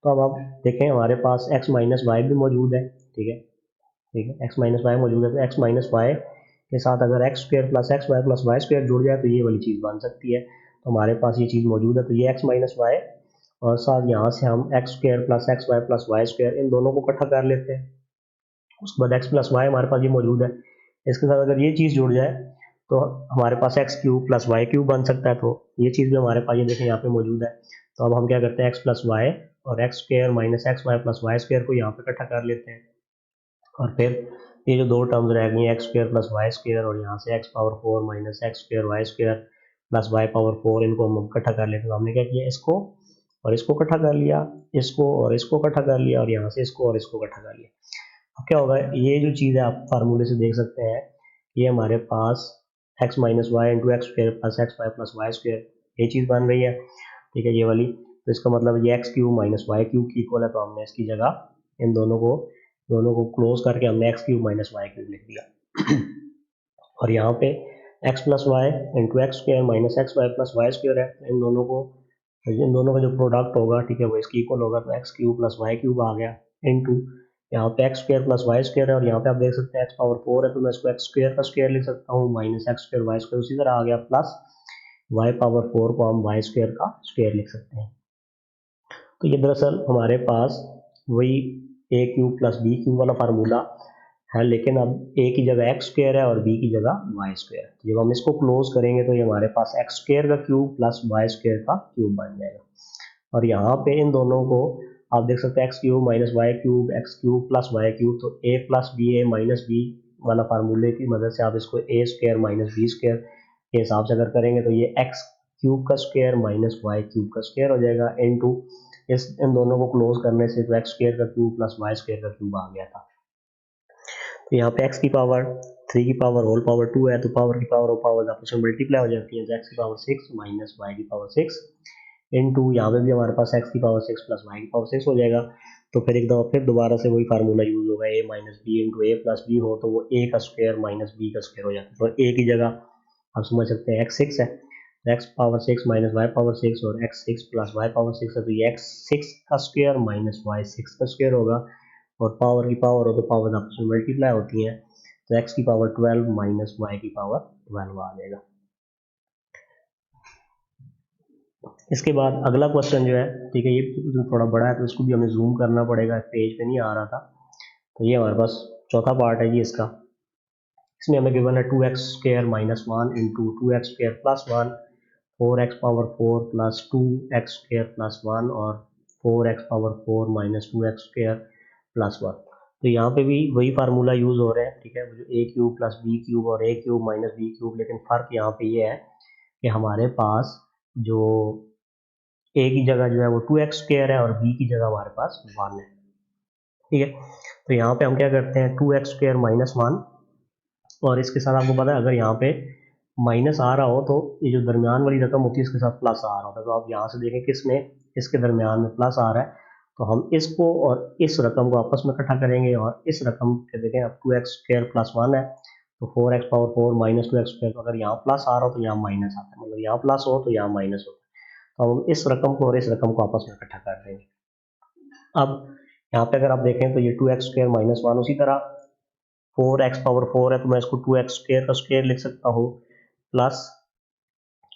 तो अब आप देखें हमारे पास एक्स माइनस वाई भी मौजूद है। ठीक है, ठीक है, एक्स माइनस वाई मौजूद है, तो एक्स माइनस वाई के साथ अगर x square plus x Y plus Y square जुड़ जाए तो ये वाली चीज़ बन सकती है। तो हमारे पास ये चीज़ मौजूद है, तो ये एक्स माइनस वाई और साथ यहाँ से हम x square plus x Y plus Y square इन दोनों को इकट्ठा कर लेते हैं। उसके बाद एक्स प्लस वाई हमारे पास ये मौजूद है, इसके साथ अगर ये चीज़ जुड़ जाए तो हमारे पास x cube plus y cube बन सकता है। तो ये चीज़ भी हमारे पास ये देखें यहाँ पे मौजूद है। तो अब हम क्या करते हैं, एक्स प्लस वाई और x square minus x Y plus Y square को यहाँ पे इकट्ठा कर लेते हैं और फिर ये जो दो टर्म्स रह गई x square plus Y square और यहाँ से x power 4 minus x square y square plus y power 4, इनको हम इकट्ठा कर लेते हैं। तो हमने क्या किया, इसको और इसको इकट्ठा कर लिया, इसको और इसको इकट्ठा कर लिया और यहाँ से इसको और इसको इकट्ठा कर लिया। अब क्या होगा, ये जो चीज़ है आप फार्मूले से देख सकते हैं, ये हमारे पास x minus y into x square plus x Y plus Y square ये चीज़ बन रही है। ठीक है, ये वाली, तो इसका मतलब ये x cube minus y cube की इक्वल है, तो हमने इसकी जगह इन दोनों को क्लोज करके हमने x cube minus y cube लिख दिया। और यहाँ पे x plus y into x square minus x Y plus Y square है, इन दोनों का जो प्रोडक्ट होगा, ठीक है, वो इसकी इक्वल होगा, तो x cube plus y cube आ गया इनटू यहाँ पे x square plus Y square है, और यहाँ पे आप देख सकते हैं एक्स पावर 4 है, तो मैं इसको एक्स स्क्वायर का स्क्वायर लिख सकता हूँ minus x square y square उसी तरह आ गया, प्लस वाई पावर 4 को हम वाई स्क्वायर का स्क्वायर लिख सकते हैं। तो ये दरअसल हमारे पास वही ए क्यूब प्लस बी क्यूब वाला फार्मूला है, लेकिन अब ए की जगह एक्स स्क्वायर है और बी की जगह वाई स्क्वायर है। जब हम इसको क्लोज करेंगे तो ये हमारे पास एक्स स्क्वायर का क्यूब प्लस वाई स्क्वायर का क्यूब बन जाएगा। और यहाँ पे इन दोनों को आप देख सकते हैं x cube minus y cube, x cube plus y cube, तो a plus b a minus b वाला फार्मूले की मदद से आप इसको a square minus b square के हिसाब से अगर करेंगे तो ये एक्स क्यूब का स्क्वायर माइनस वाई क्यूब का स्क्वायर हो जाएगा इनटू इन दोनों को क्लोज करने से तो एक्स स्क्वायर का क्यूब प्लस वाई स्क्वायर का क्यूब आ गया था। तो यहाँ पे x की पावर 3 की पावर होल पावर 2 है, तो पावर की पावर और पावर आपस में मल्टीप्लाई हो जाती है, तो x की पावर 6 माइनस वाई की पावर 6 इनटू यहाँ पे भी हमारे पास x की पावर 6 प्लस वाई की पावर 6 हो जाएगा। तो फिर एक दफ़ा फिर दोबारा से वही फार्मूला यूज होगा, a minus b into a plus b हो तो वो a का स्क्वायर माइनस b का स्क्वायर हो जाता है। तो a की जगह आप समझ सकते हैं x 6 है, x power 6 minus y power 6 और x 6 प्लस वाई पावर 6 है, तो ये x 6 का स्क्वायर माइनस वाई 6 का स्क्वायर होगा, और पावर की पावर हो तो पावर आपस में मल्टीप्लाई होती है, तो x की पावर 12 माइनस वाई की पावर 12 आ जाएगा। इसके बाद अगला क्वेश्चन जो है, ठीक है, ये थोड़ा बड़ा है तो इसको भी हमें जूम करना पड़ेगा, पेज पे नहीं आ रहा था, तो ये हमारे पास चौथा पार्ट है ये इसका। इसमें हमें गिवन है 2x square minus 1 into 2x square plus 1, 4x power 4 plus 2x square plus 1 और 4x power 4 minus 2x square plus 1। तो यहाँ पे भी वही फार्मूला यूज हो रहे हैं, ठीक है, जो ए क्यूब प्लस बी क्यूब और ए क्यूब माइनस बी क्यूब, लेकिन फर्क यहाँ पे ये है कि हमारे पास जो ए की जगह जो है वो 2x स्क्वायर है और बी की जगह हमारे पास 1 है, ठीक है। तो यहाँ पे हम क्या करते हैं 2x स्क्वायर माइनस 1, और इसके साथ आपको पता है अगर यहाँ पे माइनस आ रहा हो तो ये जो दरमियान वाली रकम होती है इसके साथ प्लस आ रहा होता है, तो आप यहाँ से देखें किसमें इसके दरमियान में प्लस आ रहा है, तो हम इसको और इस रकम को आपस में इकट्ठा करेंगे, और इस रकम के देखें अब 2x स्क्वायर प्लस 1 है, तो 4x power 4 minus 2x square, तो अगर यहाँ प्लस आ रहा हो तो यहाँ माइनस आता है, मतलब यहाँ प्लस हो तो यहाँ माइनस होता है, तो हम इस रकम को और इस रकम को आपस में इकट्ठा कर देंगे। अब यहाँ पे अगर आप देखें तो ये 2x स्क्वायर माइनस 1, उसी तरह 4x पावर 4 है तो मैं इसको 2x स्क्वायर का स्क्वायर लिख सकता हूँ, प्लस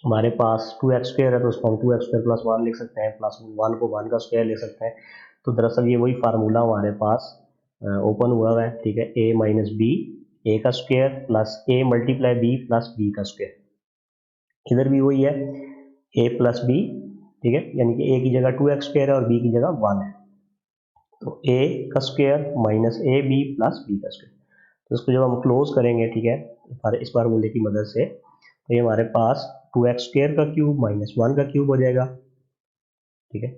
हमारे पास 2x स्क्वायर है तो उसको हम 2x स्क्वायर प्लस 1 लिख सकते हैं, प्लस 1 को 1 का स्क्वायर लिख सकते हैं। तो दरअसल ये वही फार्मूला हमारे पास ओपन हुआ है, ठीक है, a माइनस बी ए का square plus a multiply b plus b का स्क्वायर, इधर भी वही है a प्लस b, ठीक है, यानी कि a की जगह 2x स्क्वायर है और b की जगह 1 है, तो a का square minus a B plus b का स्क्वायर। तो इसको जब हम क्लोज करेंगे, ठीक है, इस फार्मूले की मदद से, तो ये हमारे पास 2x स्क्वायर का क्यूब माइनस 1 का क्यूब हो जाएगा, ठीक है,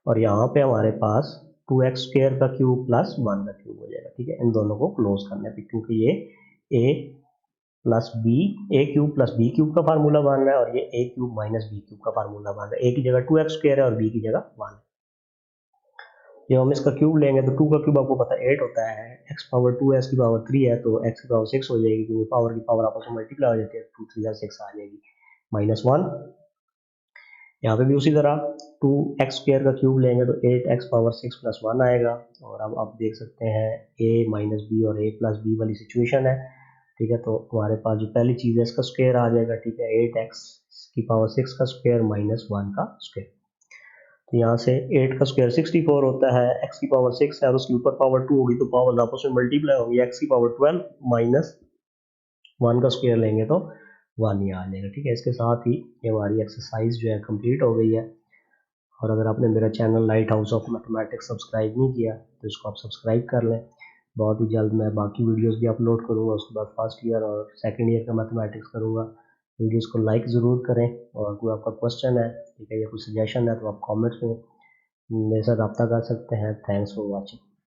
और यहाँ पे हमारे पास 2x स्क्वायर का क्यूब प्लस 1 का क्यूब हो जाएगा, ठीक है। इन दोनों को क्लोज करने पे, क्योंकि ये a plus b a cube plus b cube का फार्मूला बन रहा है और ये a cube minus b cube का फार्मूला बन रहा है, a की जगह 2x स्क्वायर है और b की जगह 1 है। जब हम इसका क्यूब लेंगे तो 2 का क्यूब आपको पता है 8 होता है, x पावर 2 है, x की पावर 3 है, तो x की पावर 6 हो जाएगी, क्योंकि पावर की पावर आपस में मल्टीप्लाई हो जाती है, 2 3 6 आ जाएगी माइनस 1। यहाँ पे भी उसी तरह 2x स्क्वायर का क्यूब लेंगे तो 8x पावर 6 प्लस 1 आएगा, और अब आप देख सकते हैं a माइनस बी और a प्लस बी वाली सिचुएशन है, ठीक है। तो हमारे पास जो पहली चीज़ है इसका स्क्वायर आ जाएगा, ठीक है, 8x की पावर 6 का स्क्वायर माइनस 1 का स्क्वायर। तो यहाँ से 8 का स्क्वायर 64 होता है, x की पावर 6 है और उसके ऊपर पावर 2 होगी, तो पावर आपस में मल्टीप्लाई होगी, x की पावर 12 माइनस 1 का स्क्वायर लेंगे तो 1 ही आ जाएगा, ठीक है। इसके साथ ही ये हमारी एक्सरसाइज जो है कंप्लीट हो गई है, और अगर आपने मेरा channel light house of mathematics subscribe नहीं किया तो इसको आप सब्सक्राइब कर लें। बहुत ही जल्द मैं बाकी वीडियोस भी अपलोड करूँगा, उसके बाद फर्स्ट ईयर और सेकंड ईयर का मैथमेटिक्स करूँगा। वीडियोस को लाइक ज़रूर करें, और कोई आपका क्वेश्चन है, ठीक है, या कोई सजेशन है तो आप कमेंट्स में मेरे साथ रब्ता कर सकते हैं। Thanks for watching.